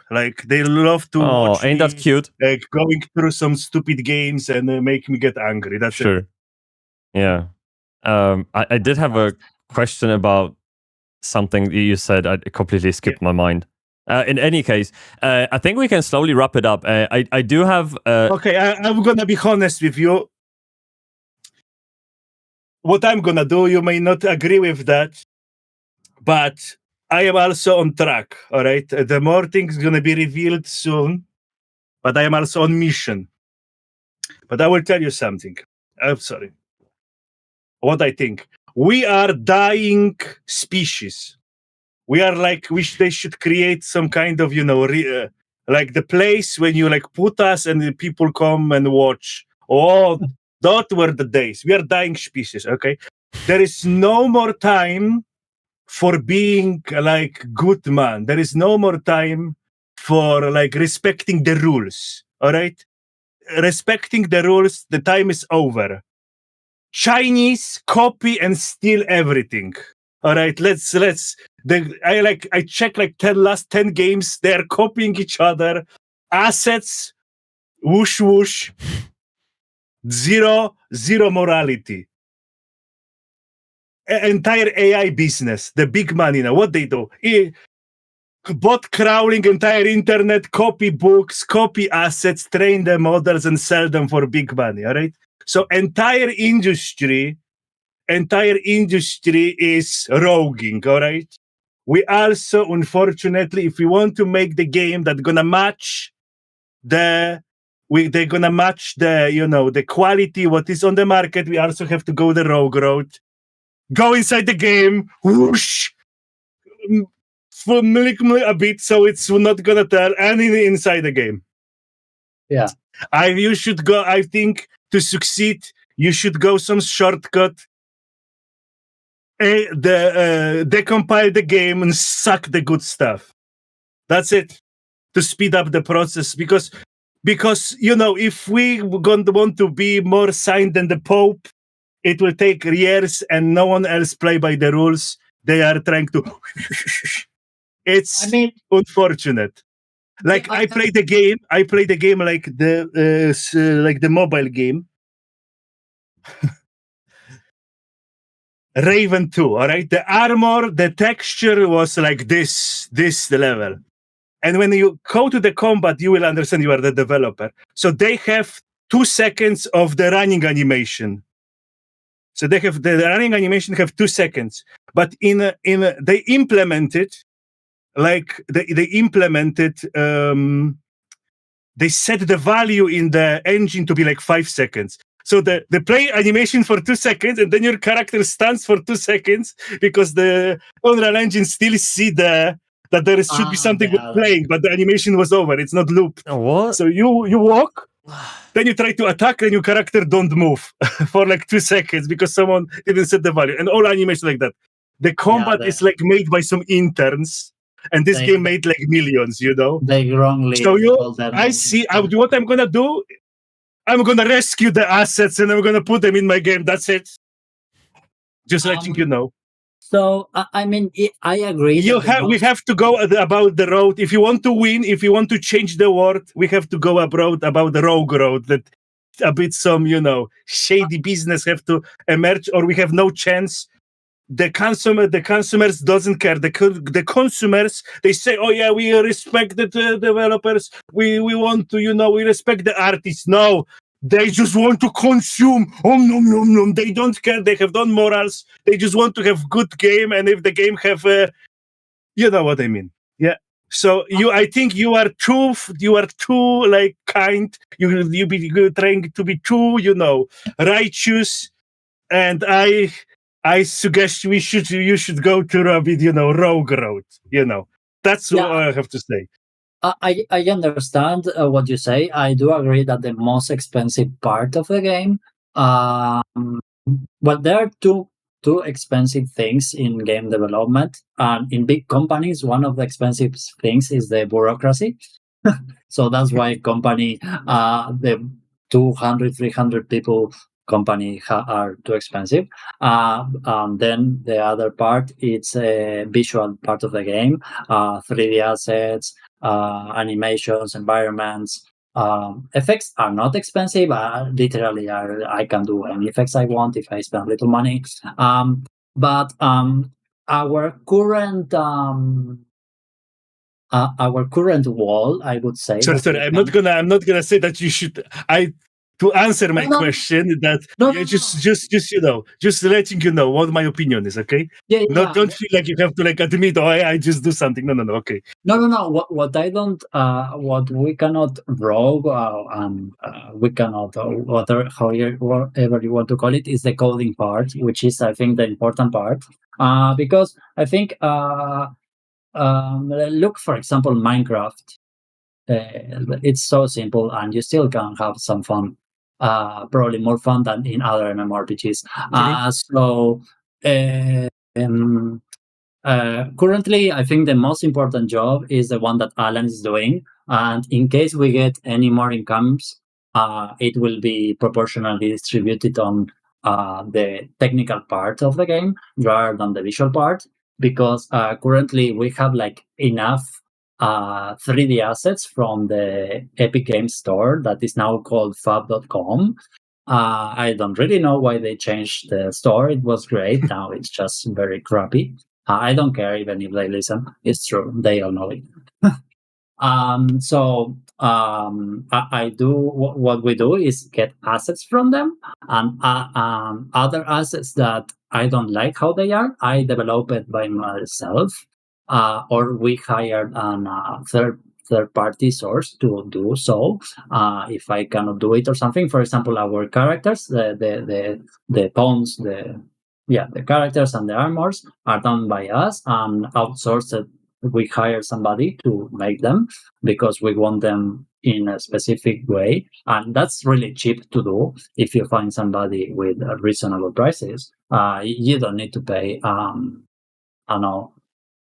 Like they love to. Oh, ain't that cute? Like going through some stupid games and make me get angry. That's sure. It. Yeah. I did have a question about something you said. I completely skipped my mind. In any case, I think we can slowly wrap it up. I do have... Okay, I'm going to be honest with you. What I'm going to do, you may not agree with that, but I am also on track, all right? The more things going to be revealed soon, but I am also on mission. But I will tell you something. I'm sorry. What I think. We are dying species. We are like, they should create some kind of, like the place when you like put us and the people come and watch. Oh, that were the days. We are dying species, okay? There is no more time for being like good man. There is no more time for like respecting the rules, all right? Respecting the rules, the time is over. Chinese copy and steal everything. All right, I check like last 10 games. They're copying each other. Assets, whoosh whoosh. Zero morality. Entire AI business, the big money now. What they do? Bot crawling entire internet, copy books, copy assets, train the models, and sell them for big money. All right. So entire industry is roguing, all right? We also, unfortunately, if we want to make the game that's gonna match the quality what is on the market, we also have to go the rogue road. Go inside the game, whoosh, a bit, so it's not gonna tell anything inside the game. Yeah. You should go, I think, to succeed, you should go some shortcut. Decompile the game and suck the good stuff. That's it. To speed up the process, because if we want to be more signed than the Pope, it will take years and no one else play by the rules. They are trying to. It's unfortunate. Like I play the game like the mobile game. Raven 2, all right? The armor, the texture was like this level. And when you go to the combat, you will understand you are the developer. So they have 2 seconds of the running animation. So they have the running animation have 2 seconds. But they implemented, like they implemented, they set the value in the engine to be like 5 seconds. So the play animation for 2 seconds, and then your character stands for 2 seconds because the Unreal Engine still see that there should be something playing, but the animation was over. It's not looped. What? So you walk, then you try to attack, and your character don't move for like 2 seconds because someone didn't set the value. And all animation like that. The combat is like made by some interns. And this game made like millions, you know. They wrongly. So I see what I'm gonna do. I'm gonna rescue the assets and I'm gonna put them in my game. That's it. Just letting you know. So I mean, I agree. We have to go about the road. If you want to win, if you want to change the world, we have to go about the rogue road. That a bit some shady business have to emerge, or we have no chance. The consumers doesn't care. The consumers, they say, oh yeah, we respect the developers. We want to, we respect the artists. No, they just want to consume. Oh no. They don't care. They have done morals. They just want to have good game. And if the game have, you know what I mean? Yeah. So I think you are too like kind. You're trying to be too, righteous. And I suggest you should go to rogue road. That's what I have to say. I understand what you say. I do agree that the most expensive part of the game, but there are two expensive things in game development. And in big companies, one of the expensive things is the bureaucracy. So that's why company, the 200, 300 people company are too expensive. Then the other part, it's a visual part of the game, 3D assets, animations, environments. Effects are not expensive. Literally, I can do any effects I want if I spend little money. But our current wall, I would say. Sorry. I'm not gonna say that you should. To answer my question, just letting you know what my opinion is, okay? Don't feel like you have to like admit, I just do something. No, okay. No. What we cannot rogue, we cannot, however you want to call it, is the coding part, which is, I think, the important part. Because I think, look, for example, Minecraft. It's so simple, and you still can have some fun. Probably more fun than in other MMORPGs. Currently, I think the most important job is the one that Alan is doing. And in case we get any more incomes, it will be proportionally distributed on the technical part of the game rather than the visual part. Because currently we have like enough 3D assets from the Epic Games Store that is now called fab.com. I don't really know why they changed the store. It was great. Now it's just very crappy. I don't care even if they listen. It's true. They all know it. I do what we do is get assets from them, and other assets that I don't like how they are, I develop it by myself. Or we hired a third-party source to do so. If I cannot do it or something, for example, our characters, the pawns, the characters and the armors are done by us and outsourced. We hire somebody to make them because we want them in a specific way, and that's really cheap to do. If you find somebody with reasonable prices, you don't need to pay. I don't know.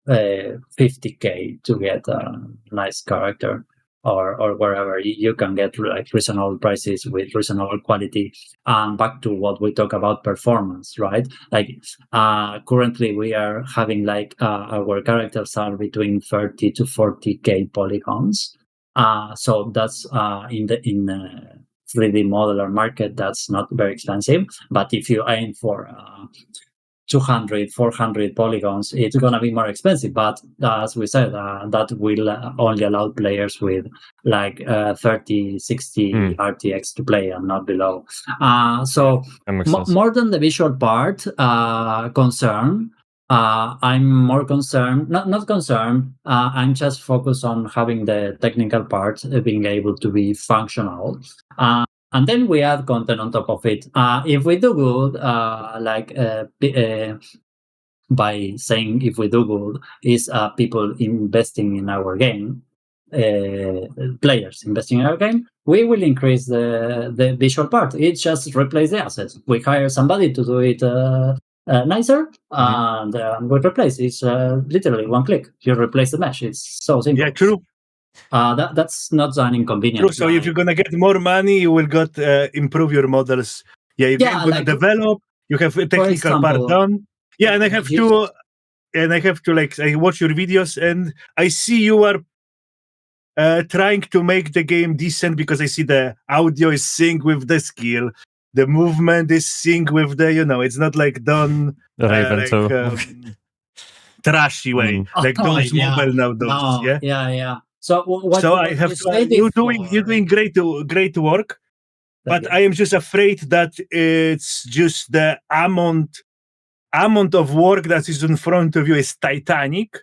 50K to get a nice character, or wherever you can get like reasonable prices with reasonable quality. And back to what we talk about performance, right? Like currently we are having like our characters are between 30 to 40K polygons. So that's in 3D modeler market, that's not very expensive. But if you aim for 200, 400 polygons, it's going to be more expensive. But as we said, that will only allow players with like 30, 60 RTX to play and not below. So more than the visual part concern, I'm more concerned, not concerned, I'm just focused on having the technical part being able to be functional. And then we add content on top of it. If we do good, by saying if we do good, is people investing in our game, players investing in our game, we will increase the visual part. It just replace the assets. We hire somebody to do it nicer, and we replace. It's literally one click. You replace the mesh. It's so simple. Yeah, true. That's not an inconvenience. True. So if you're gonna get more money, you will get improve your models. Yeah, you're gonna like, develop. You have a technical part done. Yeah, and I have to, like, I watch your videos and I see you are trying to make the game decent because I see the audio is sync with the skill, the movement is sync with the, it's not like done trashy way like those mobile now does. Yeah. So I have to, you're doing great work, but I am just afraid that it's just the amount of work that is in front of you is titanic.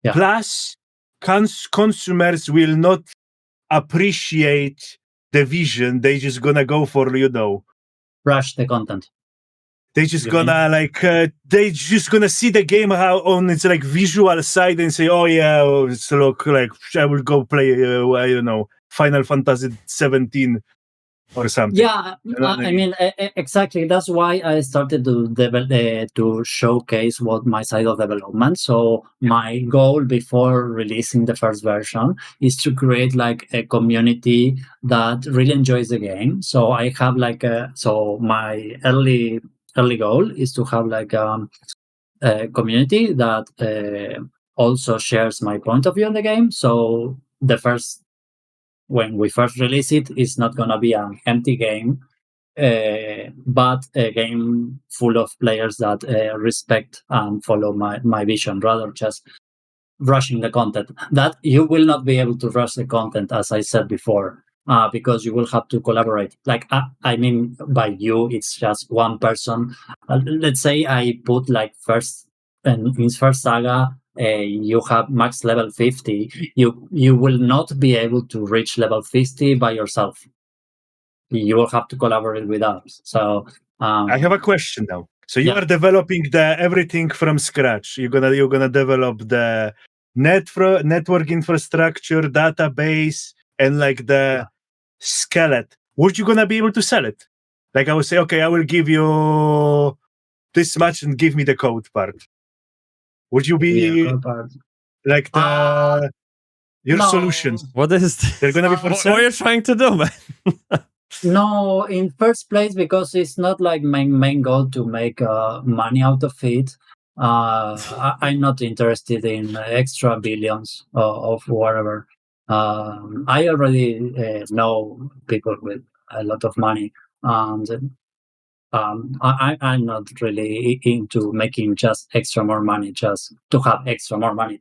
Yeah. Plus, consumers will not appreciate the vision. They just gonna go for rush the content. They just gonna they just gonna see the game how on its like visual side and say, oh yeah, it's look like I will go play I don't know, Final Fantasy 17 or something. Yeah, I mean exactly. That's why I started to showcase what my side of development. So my goal before releasing the first version is to create like a community that really enjoys the game. So I have like so my early goal is to have like a community that also shares my point of view on the game. So when we first release it, it's not going to be an empty game, but a game full of players that respect and follow my vision, rather just rushing the content. That you will not be able to rush the content, as I said before, because you will have to collaborate. Like, I mean, by you, it's just one person. Let's say I put like in first saga, you have max level 50, you will not be able to reach level 50 by yourself. You will have to collaborate with others. So I have a question now. So you are developing everything from scratch. You're gonna develop the network infrastructure, database, and like the skeleton. Would you gonna be able to sell it? Like I would say, okay, I will give you this much and give me the code part. Would you be like your solutions? What is this? They're gonna be for sale? What are you trying to do, man? No, in first place, because it's not like my main goal to make money out of it. I'm not interested in extra billions of whatever. I already know people with a lot of money, and I'm not really into making just extra more money, just to have extra more money,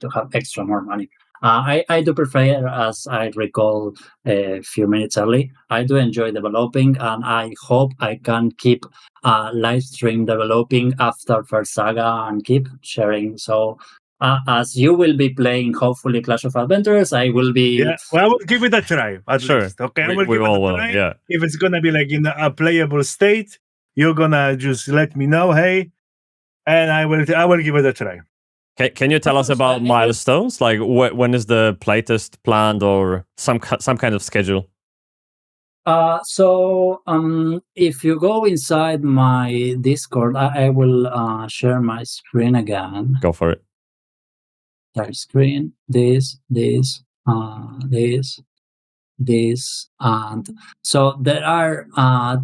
I do prefer, as I recall a few minutes early, I do enjoy developing, and I hope I can keep live stream developing after first saga and keep sharing. So as you will be playing, hopefully, Clash of Adventurers, I will be... Yeah, well, I will give it a try, at least. Okay, I will give it a try. Yeah. If it's going to be like in a playable state, you're going to just let me know, hey, and I will give it a try. Can you tell us about milestones? Like when is the playtest planned, or some kind of schedule? So if you go inside my Discord, I will share my screen again. Go for it. Share screen, this. this. And so there are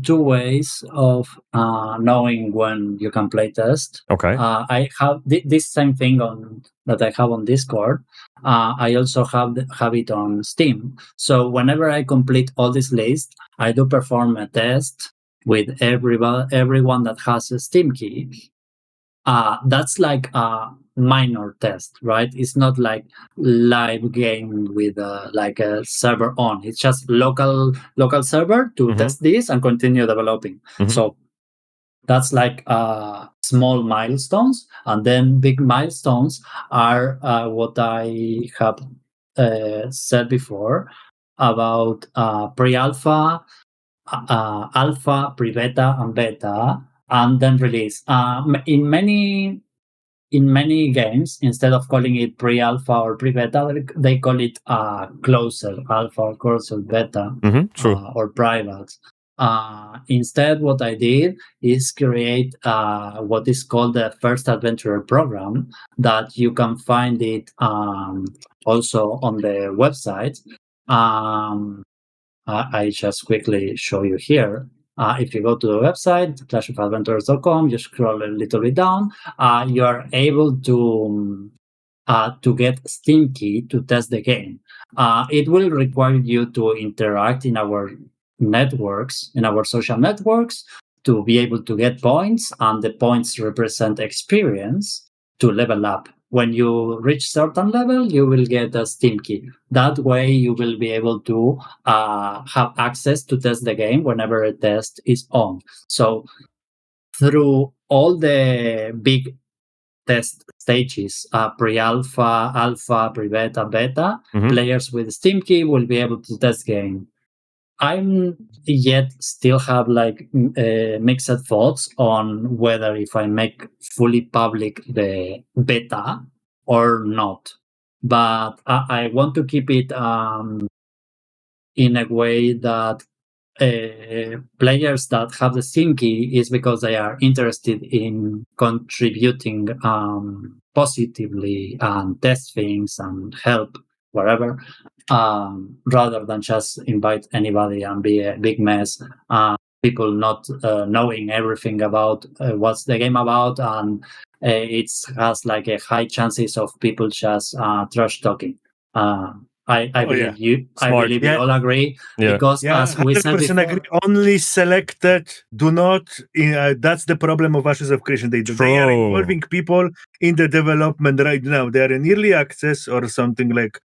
2 ways of knowing when you can play test. Okay. I have this same thing that I have on Discord. I also have it on Steam. So whenever I complete all this list, I do perform a test with everyone that has a Steam key. That's like a minor test, right? It's not like live game with like a server on. It's just local server to test this and continue developing. So that's like small milestones, and then big milestones are what I have said before about pre-alpha, alpha, pre-beta, and beta, and then release. In many games, instead of calling it pre-alpha or pre-beta, they call it closer alpha or closer beta, or private. Instead, what I did is create what is called the First Adventurer program, that you can find it also on the website. I just quickly show you here. If you go to the website, clashofadventures.com, you scroll a little bit down, you are able to get Steam key to test the game. It will require you to interact in our networks, in our social networks, to be able to get points, and the points represent experience to level up. When you reach certain level, you will get a Steam key. That way, you will be able to have access to test the game whenever a test is on. So through all the big test stages, pre-alpha, alpha, pre-beta, beta, players with Steam key will be able to test game. I'm yet still have like mixed thoughts on whether if I make fully public the beta or not, but I want to keep it in a way that players that have the Steam key is because they are interested in contributing positively and test things and help wherever, rather than just invite anybody and be a big mess. People not knowing everything about what's the game about, and it has like a high chances of people just trash talking. I believe you. Smart. I believe we all agree, because as we said before, agree. Only selected. Do not. That's the problem of Ashes of Creation. They are involving people in the development right now. They are in early access or something like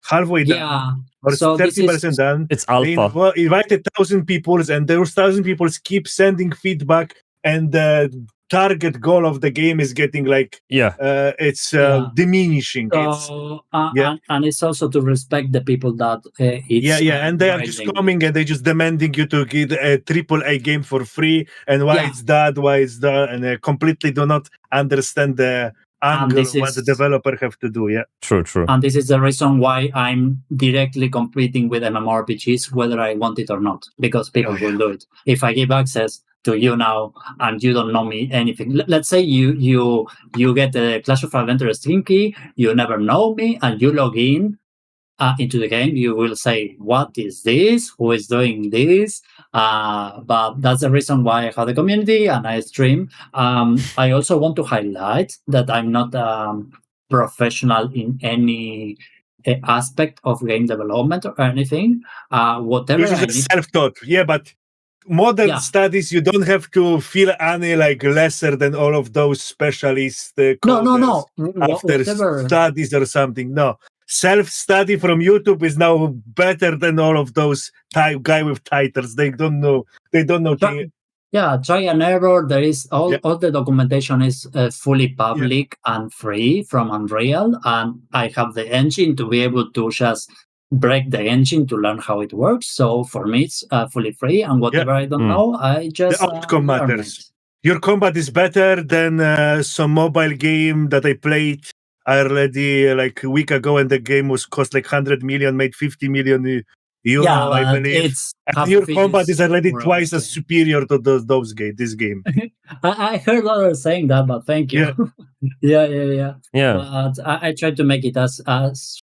halfway done, or so 30% done. It's alpha. They invited 1,000 people, and those 1,000 people keep sending feedback, and the target goal of the game is getting like it's diminishing. So, and it's also to respect the people that and they are just coming and they just demanding you to get a AAA game for free, and why it's that, and they completely do not understand the angle what the developer have to do. True. And this is the reason why I'm directly competing with MMORPGs, whether I want it or not, because people will do it. If I give access to you now and you don't know me anything, let's say you get a Clash of Adventurers Steam key, you never know me, and you log in into the game, you will say, what is this? Who is doing this? But that's the reason why I have the community and I stream. I also want to highlight that I'm not professional in any aspect of game development or anything. Whatever This is self-taught, but modern studies, you don't have to feel any like lesser than all of those specialists. No. After studies or something, no. Self-study from YouTube is now better than all of those guy with titles. They don't know. Try and error. There is all the documentation is fully public and free from Unreal, and I have the engine to be able to just break the engine to learn how it works. So for me, it's fully free, and whatever I don't know, I just the outcome matters. Your combat is better than some mobile game that I played already like a week ago, and the game was cost like 100 million, made 50 million euro, I believe. And your combat is already twice as superior to this game. I heard others saying that, but thank you. Yeah. But I try to make it as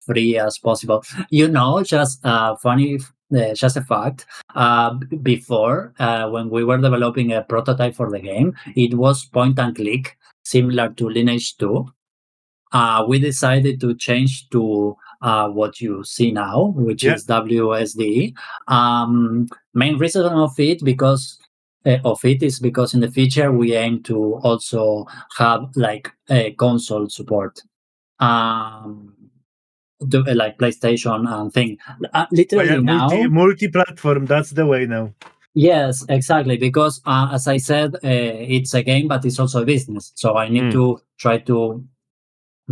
free as possible. Just funny just a fact. Before, when we were developing a prototype for the game, it was point and click, similar to Lineage 2. We decided to change to what you see now, which is WSD. Main reason of it is because in the future we aim to also have like a console support. Like PlayStation and thing. Literally now, multi-platform. That's the way now. Yes, exactly. Because as I said, it's a game, but it's also a business. So I need to try to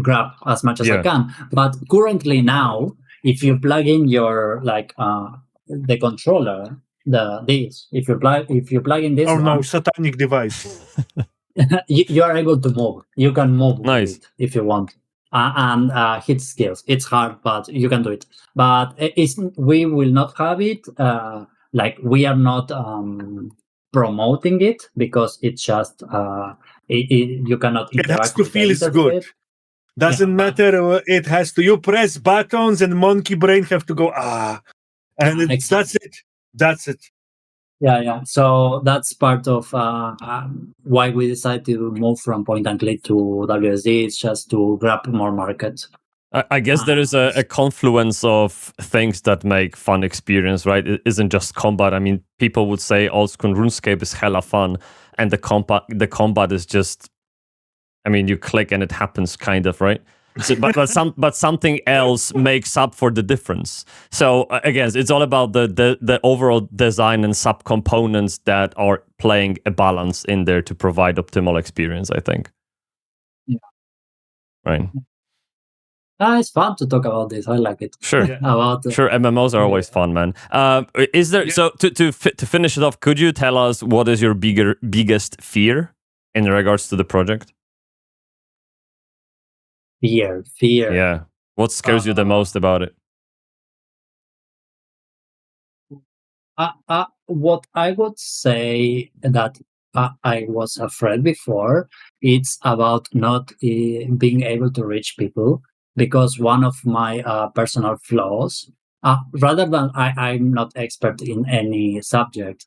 grab as much as I can. But currently now, if you plug in your the controller, if you plug in this, no, satanic device. you are able to move. You can move nice. with it if you want. And hit skills. It's hard, but you can do it. But we will not have it. We are not promoting it because it's just you cannot interact. It has to feel good. Doesn't matter. It has to. You press buttons and monkey brain have to go and exactly. That's it. Yeah. So that's part of why we decided to move from point and click to WSD. It's just to grab more markets. I guess there is a confluence of things that make fun experience, right? It isn't just combat. I mean, people would say old school RuneScape is hella fun, and the combat is just, I mean, you click and it happens, kind of, right? So, but something else makes up for the difference. So again, it's all about the overall design and subcomponents that are playing a balance in there to provide optimal experience, I think. Yeah. Right. It's fun to talk about this. I like it. Sure. Sure. MMOs are always fun, man. Is there so to finish it off? Could you tell us what is your biggest fear in regards to the project? Fear. Yeah. What scares you the most about it? What I would say that I was afraid before, it's about not being able to reach people, because one of my personal flaws, rather than I'm not expert in any subject,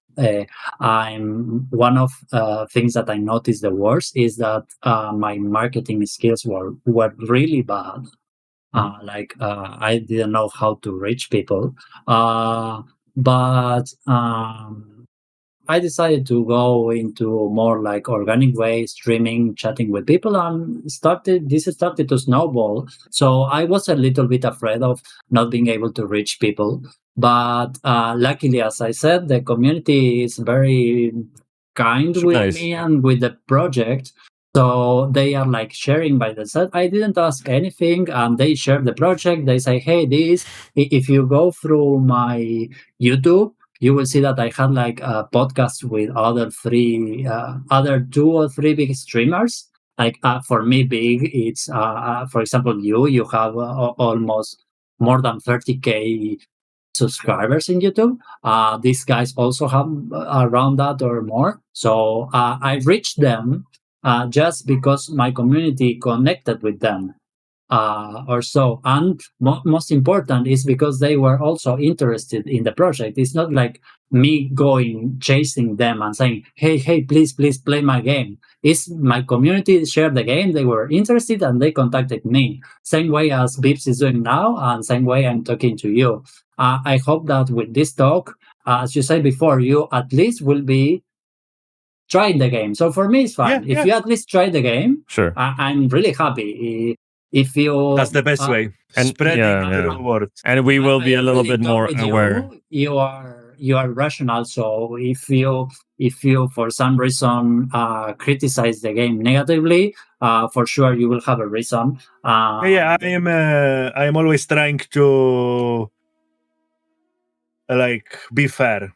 I'm one of things that I noticed the worst is that my marketing skills were really bad. I didn't know how to reach people, but I decided to go into more like organic way, streaming, chatting with people, and this started to snowball. So I was a little bit afraid of not being able to reach people. But luckily, as I said, the community is very kind with me and with the project. So they are like sharing by themselves. I didn't ask anything, and they share the project. They say, hey, if you go through my YouTube, you will see that I had like a podcast with other 2 or 3 big streamers. Like for me, big, it's for example, you have almost more than 30K subscribers in YouTube. These guys also have around that or more. So I reached them just because my community connected with them. Or so, and most important is because they were also interested in the project. It's not like me going chasing them and saying, hey, please play my game. It's my community shared the game, they were interested, and they contacted me. Same way as Bybsie is doing now, and same way I'm talking to you. I hope that with this talk, as you said before, you at least will be trying the game. So for me, it's fine. If you at least try the game, sure, I'm really happy. If you that's the best way, and spreading the word, and we will be a little bit more aware. You are rational, so if you for some reason criticize the game negatively, for sure you will have a reason. I am always trying to be fair.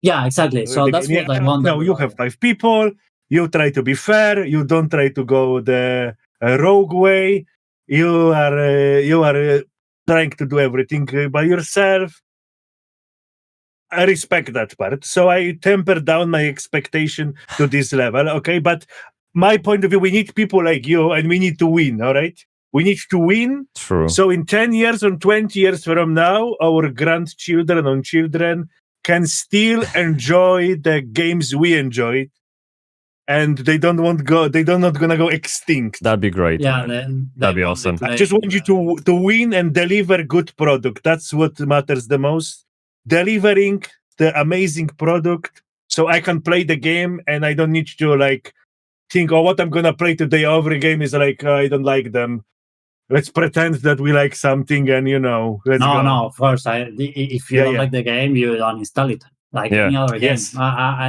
Yeah, exactly. So that's what I want. No, you have 5 people. You try to be fair. You don't try to go the rogue way. You are trying to do everything by yourself. I respect that part. So I temper down my expectation to this level, okay? But my point of view, we need people like you, and we need to win, all right? We need to win. True. So in 10 years or 20 years from now, our grandchildren and children can still enjoy the games we enjoyed, and they're not gonna go extinct. That'd be great. Yeah, that'd be awesome. I just want you to win and deliver good product. That's what matters the most. Delivering the amazing product, so I can play the game and I don't need to like think, oh, what I'm gonna play today. Every game is like, I don't like them. Let's pretend that we like something, and let's go. No, of course. If you don't like the game, you don't install it like any other game.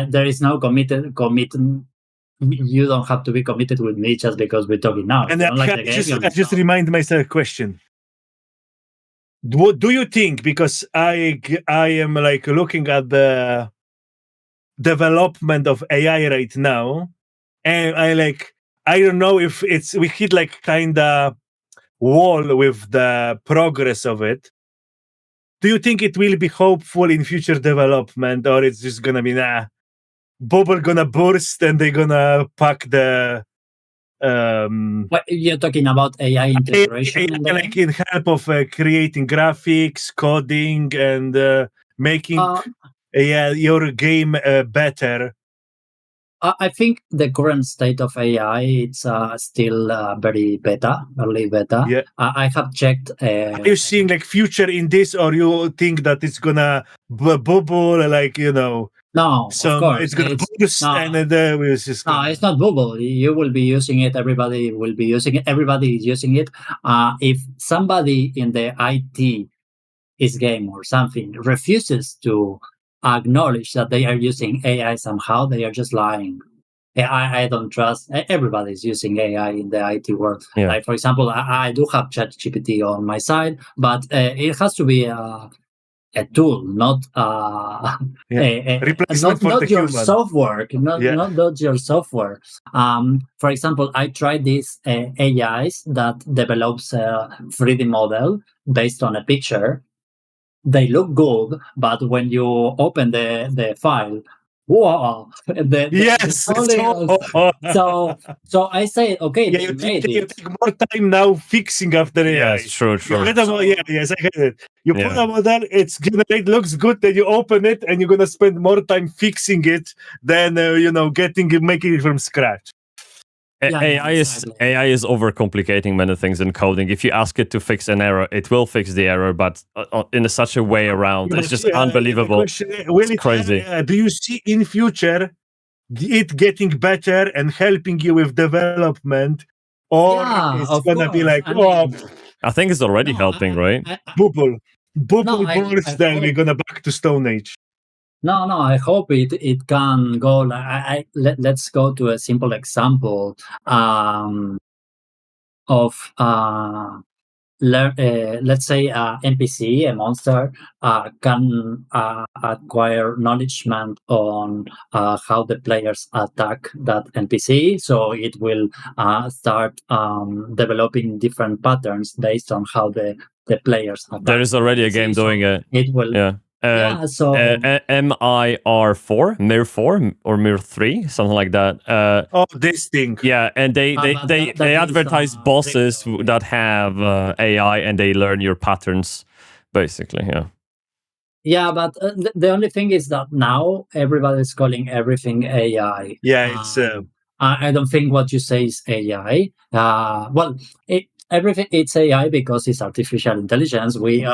There is no commitment. You don't have to be committed with me just because we're talking now. And I just remind myself a question. What do you think? Because I am like looking at the development of AI right now, and I don't know if we hit like kinda wall with the progress of it. Do you think it will be hopeful in future development, or it's just gonna be bubble gonna burst and they're gonna pack the what you're talking about AI integration like in help of creating graphics, coding, and making your game better? I think the current state of AI it's still very early beta. Yeah. I have checked. Are you seeing like future in this, or you think that it's gonna bubble like No, so of course. it's gonna boost and then we'll just it's not bubble. You will be using it. Everybody will be using it. Everybody is using it. If somebody in the IT is game or something refuses to acknowledge that they are using AI somehow, they are just lying. I don't trust. Everybody's using AI in the IT world. Yeah. Like for example, I do have ChatGPT on my side, but it has to be a tool, not not your software, not your software. For example, I tried these AIs that develops a 3D model based on a picture. They look good, but when you open the file, wow! So I say, okay, you take more time now fixing after AI. Yes, true. Yes, I get it. You put a model, it looks good, then you open it, and you're gonna spend more time fixing it than making it from scratch. AI is overcomplicating many things in coding. If you ask it to fix an error, it will fix the error, but in such a way around. It's just unbelievable. It's crazy. Do you see in future it getting better and helping you with development, or it's gonna be like, I think it's already helping, right? Bubble burst, then we're gonna back to Stone Age. No, I hope it can go. Let's go to a simple example of let's say NPC, a monster, can acquire knowledgement on how the players attack that NPC. So it will start developing different patterns based on how the players attack. There is already a game doing it. It will. MIR4, MIR4 or MIR3, something like that. This thing. Yeah, and they advertise bosses that have AI and they learn your patterns, basically. Yeah, but the only thing is that now everybody is calling everything AI. Yeah, it's. I don't think what you say is AI. Everything it's AI because it's artificial intelligence. We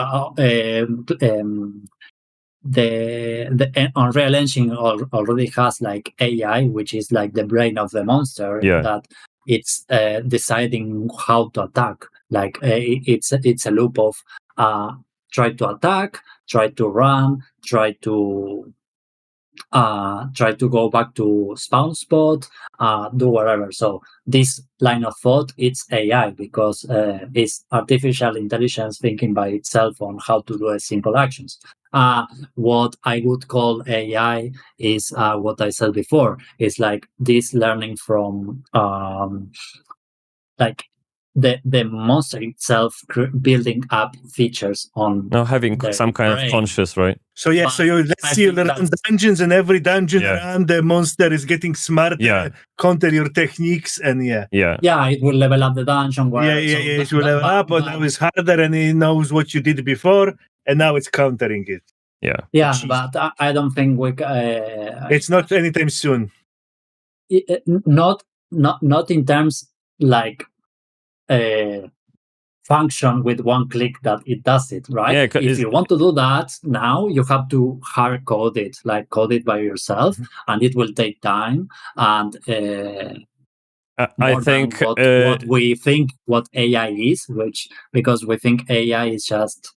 the Unreal Engine already has like AI, which is like the brain of the monster that it's deciding how to attack. Like it's a loop of try to attack, try to run, try to go back to spawn spot, do whatever. So this line of thought, it's AI because it's artificial intelligence thinking by itself on how to do simple actions. What I would call AI is what I said before. It's like this learning from like the monster itself building up features on having some kind of conscious, right? So so let's see, you run dungeons, and every dungeon around the monster is getting smarter, counter your techniques, and it will level up the dungeon. It will level up, but now it's harder, and it knows what you did before, and now it's countering it. But I don't think we. It's not anytime soon. Not in terms like function with one click that it does it, right? If you want to do that now, you have to hard code it, like code it by yourself, and it will take time. And I think what we think what AI is, because we think AI is just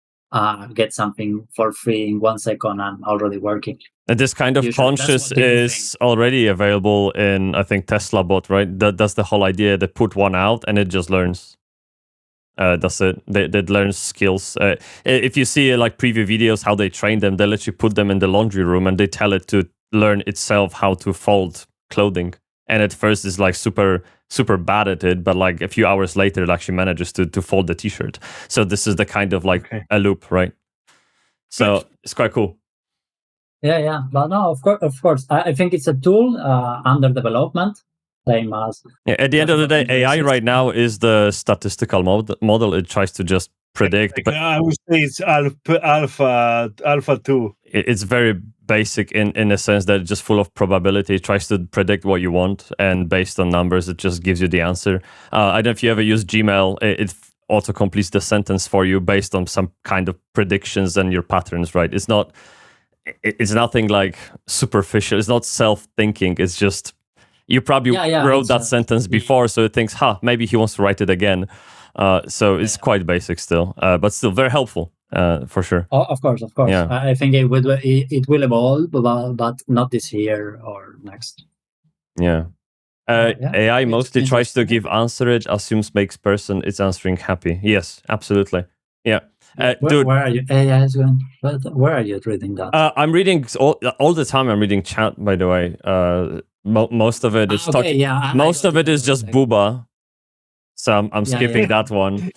get something for free in 1 second and already working. And this kind of conscious is already available in, I think, Tesla bot, right? That's the whole idea. They put one out and it just learns. That's it. It learns skills. If you see like preview videos, how they train them, they literally put them in the laundry room and they tell it to learn itself how to fold clothing. And at first it's like super bad at it, but like a few hours later it actually manages to fold the t-shirt. So this is the kind of like a loop, right? So it's quite cool. Yeah. But no, of course. I think it's a tool under development. Same as at the end of the day, AI right now is the statistical model. It tries to just predict. But I would say it's alpha 2. It's very basic in a sense that it's just full of probability. It tries to predict what you want, and based on numbers, it just gives you the answer. I don't know if you ever use Gmail. It auto completes the sentence for you based on some kind of predictions and your patterns, right? It's nothing like superficial. It's not self-thinking. It's just you probably wrote that sentence before, so it thinks, maybe he wants to write it again. So it's quite basic still, but still very helpful for sure. Of course. Yeah. I think it will evolve, but not this year or next. Yeah. AI mostly tries to give answer. It assumes makes person it's answering happy. Yes, absolutely. Yeah. Dude, where are you? AI is going. Where are you reading that? I'm reading all the time. I'm reading chat, by the way. Most of it is talking. Most of it is just booba. So I'm skipping that one.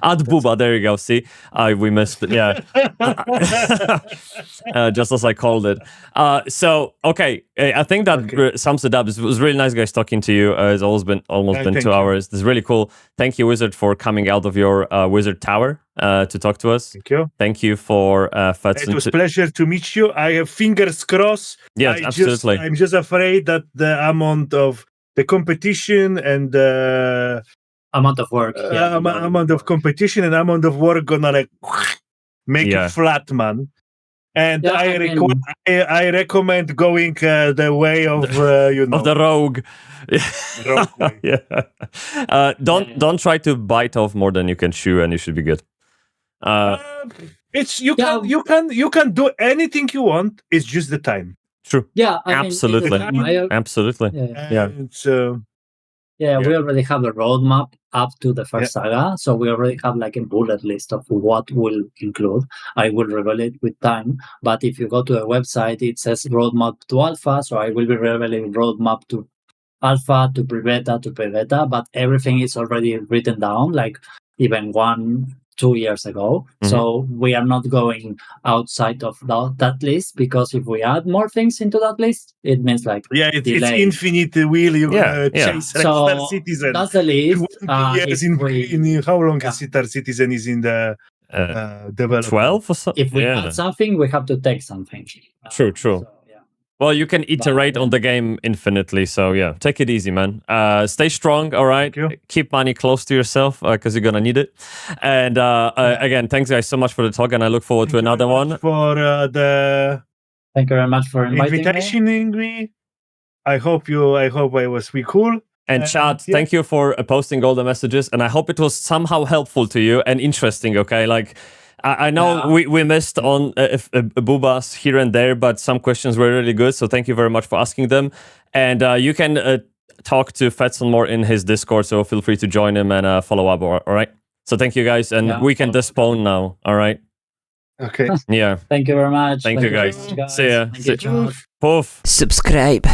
Add booba. There you go. See, we missed it. Yeah, just as I called it. So okay, I think that sums it up. It was really nice, guys, talking to you. It's almost been 2 hours. This is really cool. Thank you, Wizard, for coming out of your Wizard Tower to talk to us. Thank you. Thank you for Fetson. It was a pleasure to meet you. I have fingers crossed. Yes, absolutely. I'm just afraid that the amount of the competition and the amount of work, amount of competition and amount of work gonna like make it flat, man. And I recommend going the way of of the rogue. Don't try to bite off more than you can chew, and you should be good. You can do anything you want. It's just the time. True. Yeah, absolutely. Absolutely. We already have a roadmap up to the first saga, so we already have like a bullet list of what will include. I will reveal it with time, but if you go to the website, it says roadmap to alpha, so I will be revealing roadmap to alpha, to pre-beta, but everything is already written down, like even 1-2 years ago. Mm-hmm. So we are not going outside of that list, because if we add more things into that list, it means like it's infinite wheel. You chase Star Citizen. That's the list. In how long is Star Citizen is in the development? 12 or so? If we add something, we have to take something. True. So, well, you can iterate on the game infinitely, so take it easy, man. Stay strong, all right? Keep money close to yourself, because you're going to need it. And again, thanks, guys, so much for the talk, and I look forward to another one. Thank you very much for inviting me. I hope I was cool. And chat, thank you for posting all the messages, and I hope it was somehow helpful to you and interesting, okay? Like, I know we missed on boobas here and there, but some questions were really good, so thank you very much for asking them. And you can talk to Fetson more in his Discord, so feel free to join him and follow up, all right? So thank you, guys, and we can despawn now, all right? Okay. Yeah. Thank you very much. Thank you, guys. See ya. Thank you, Poof. Subscribe.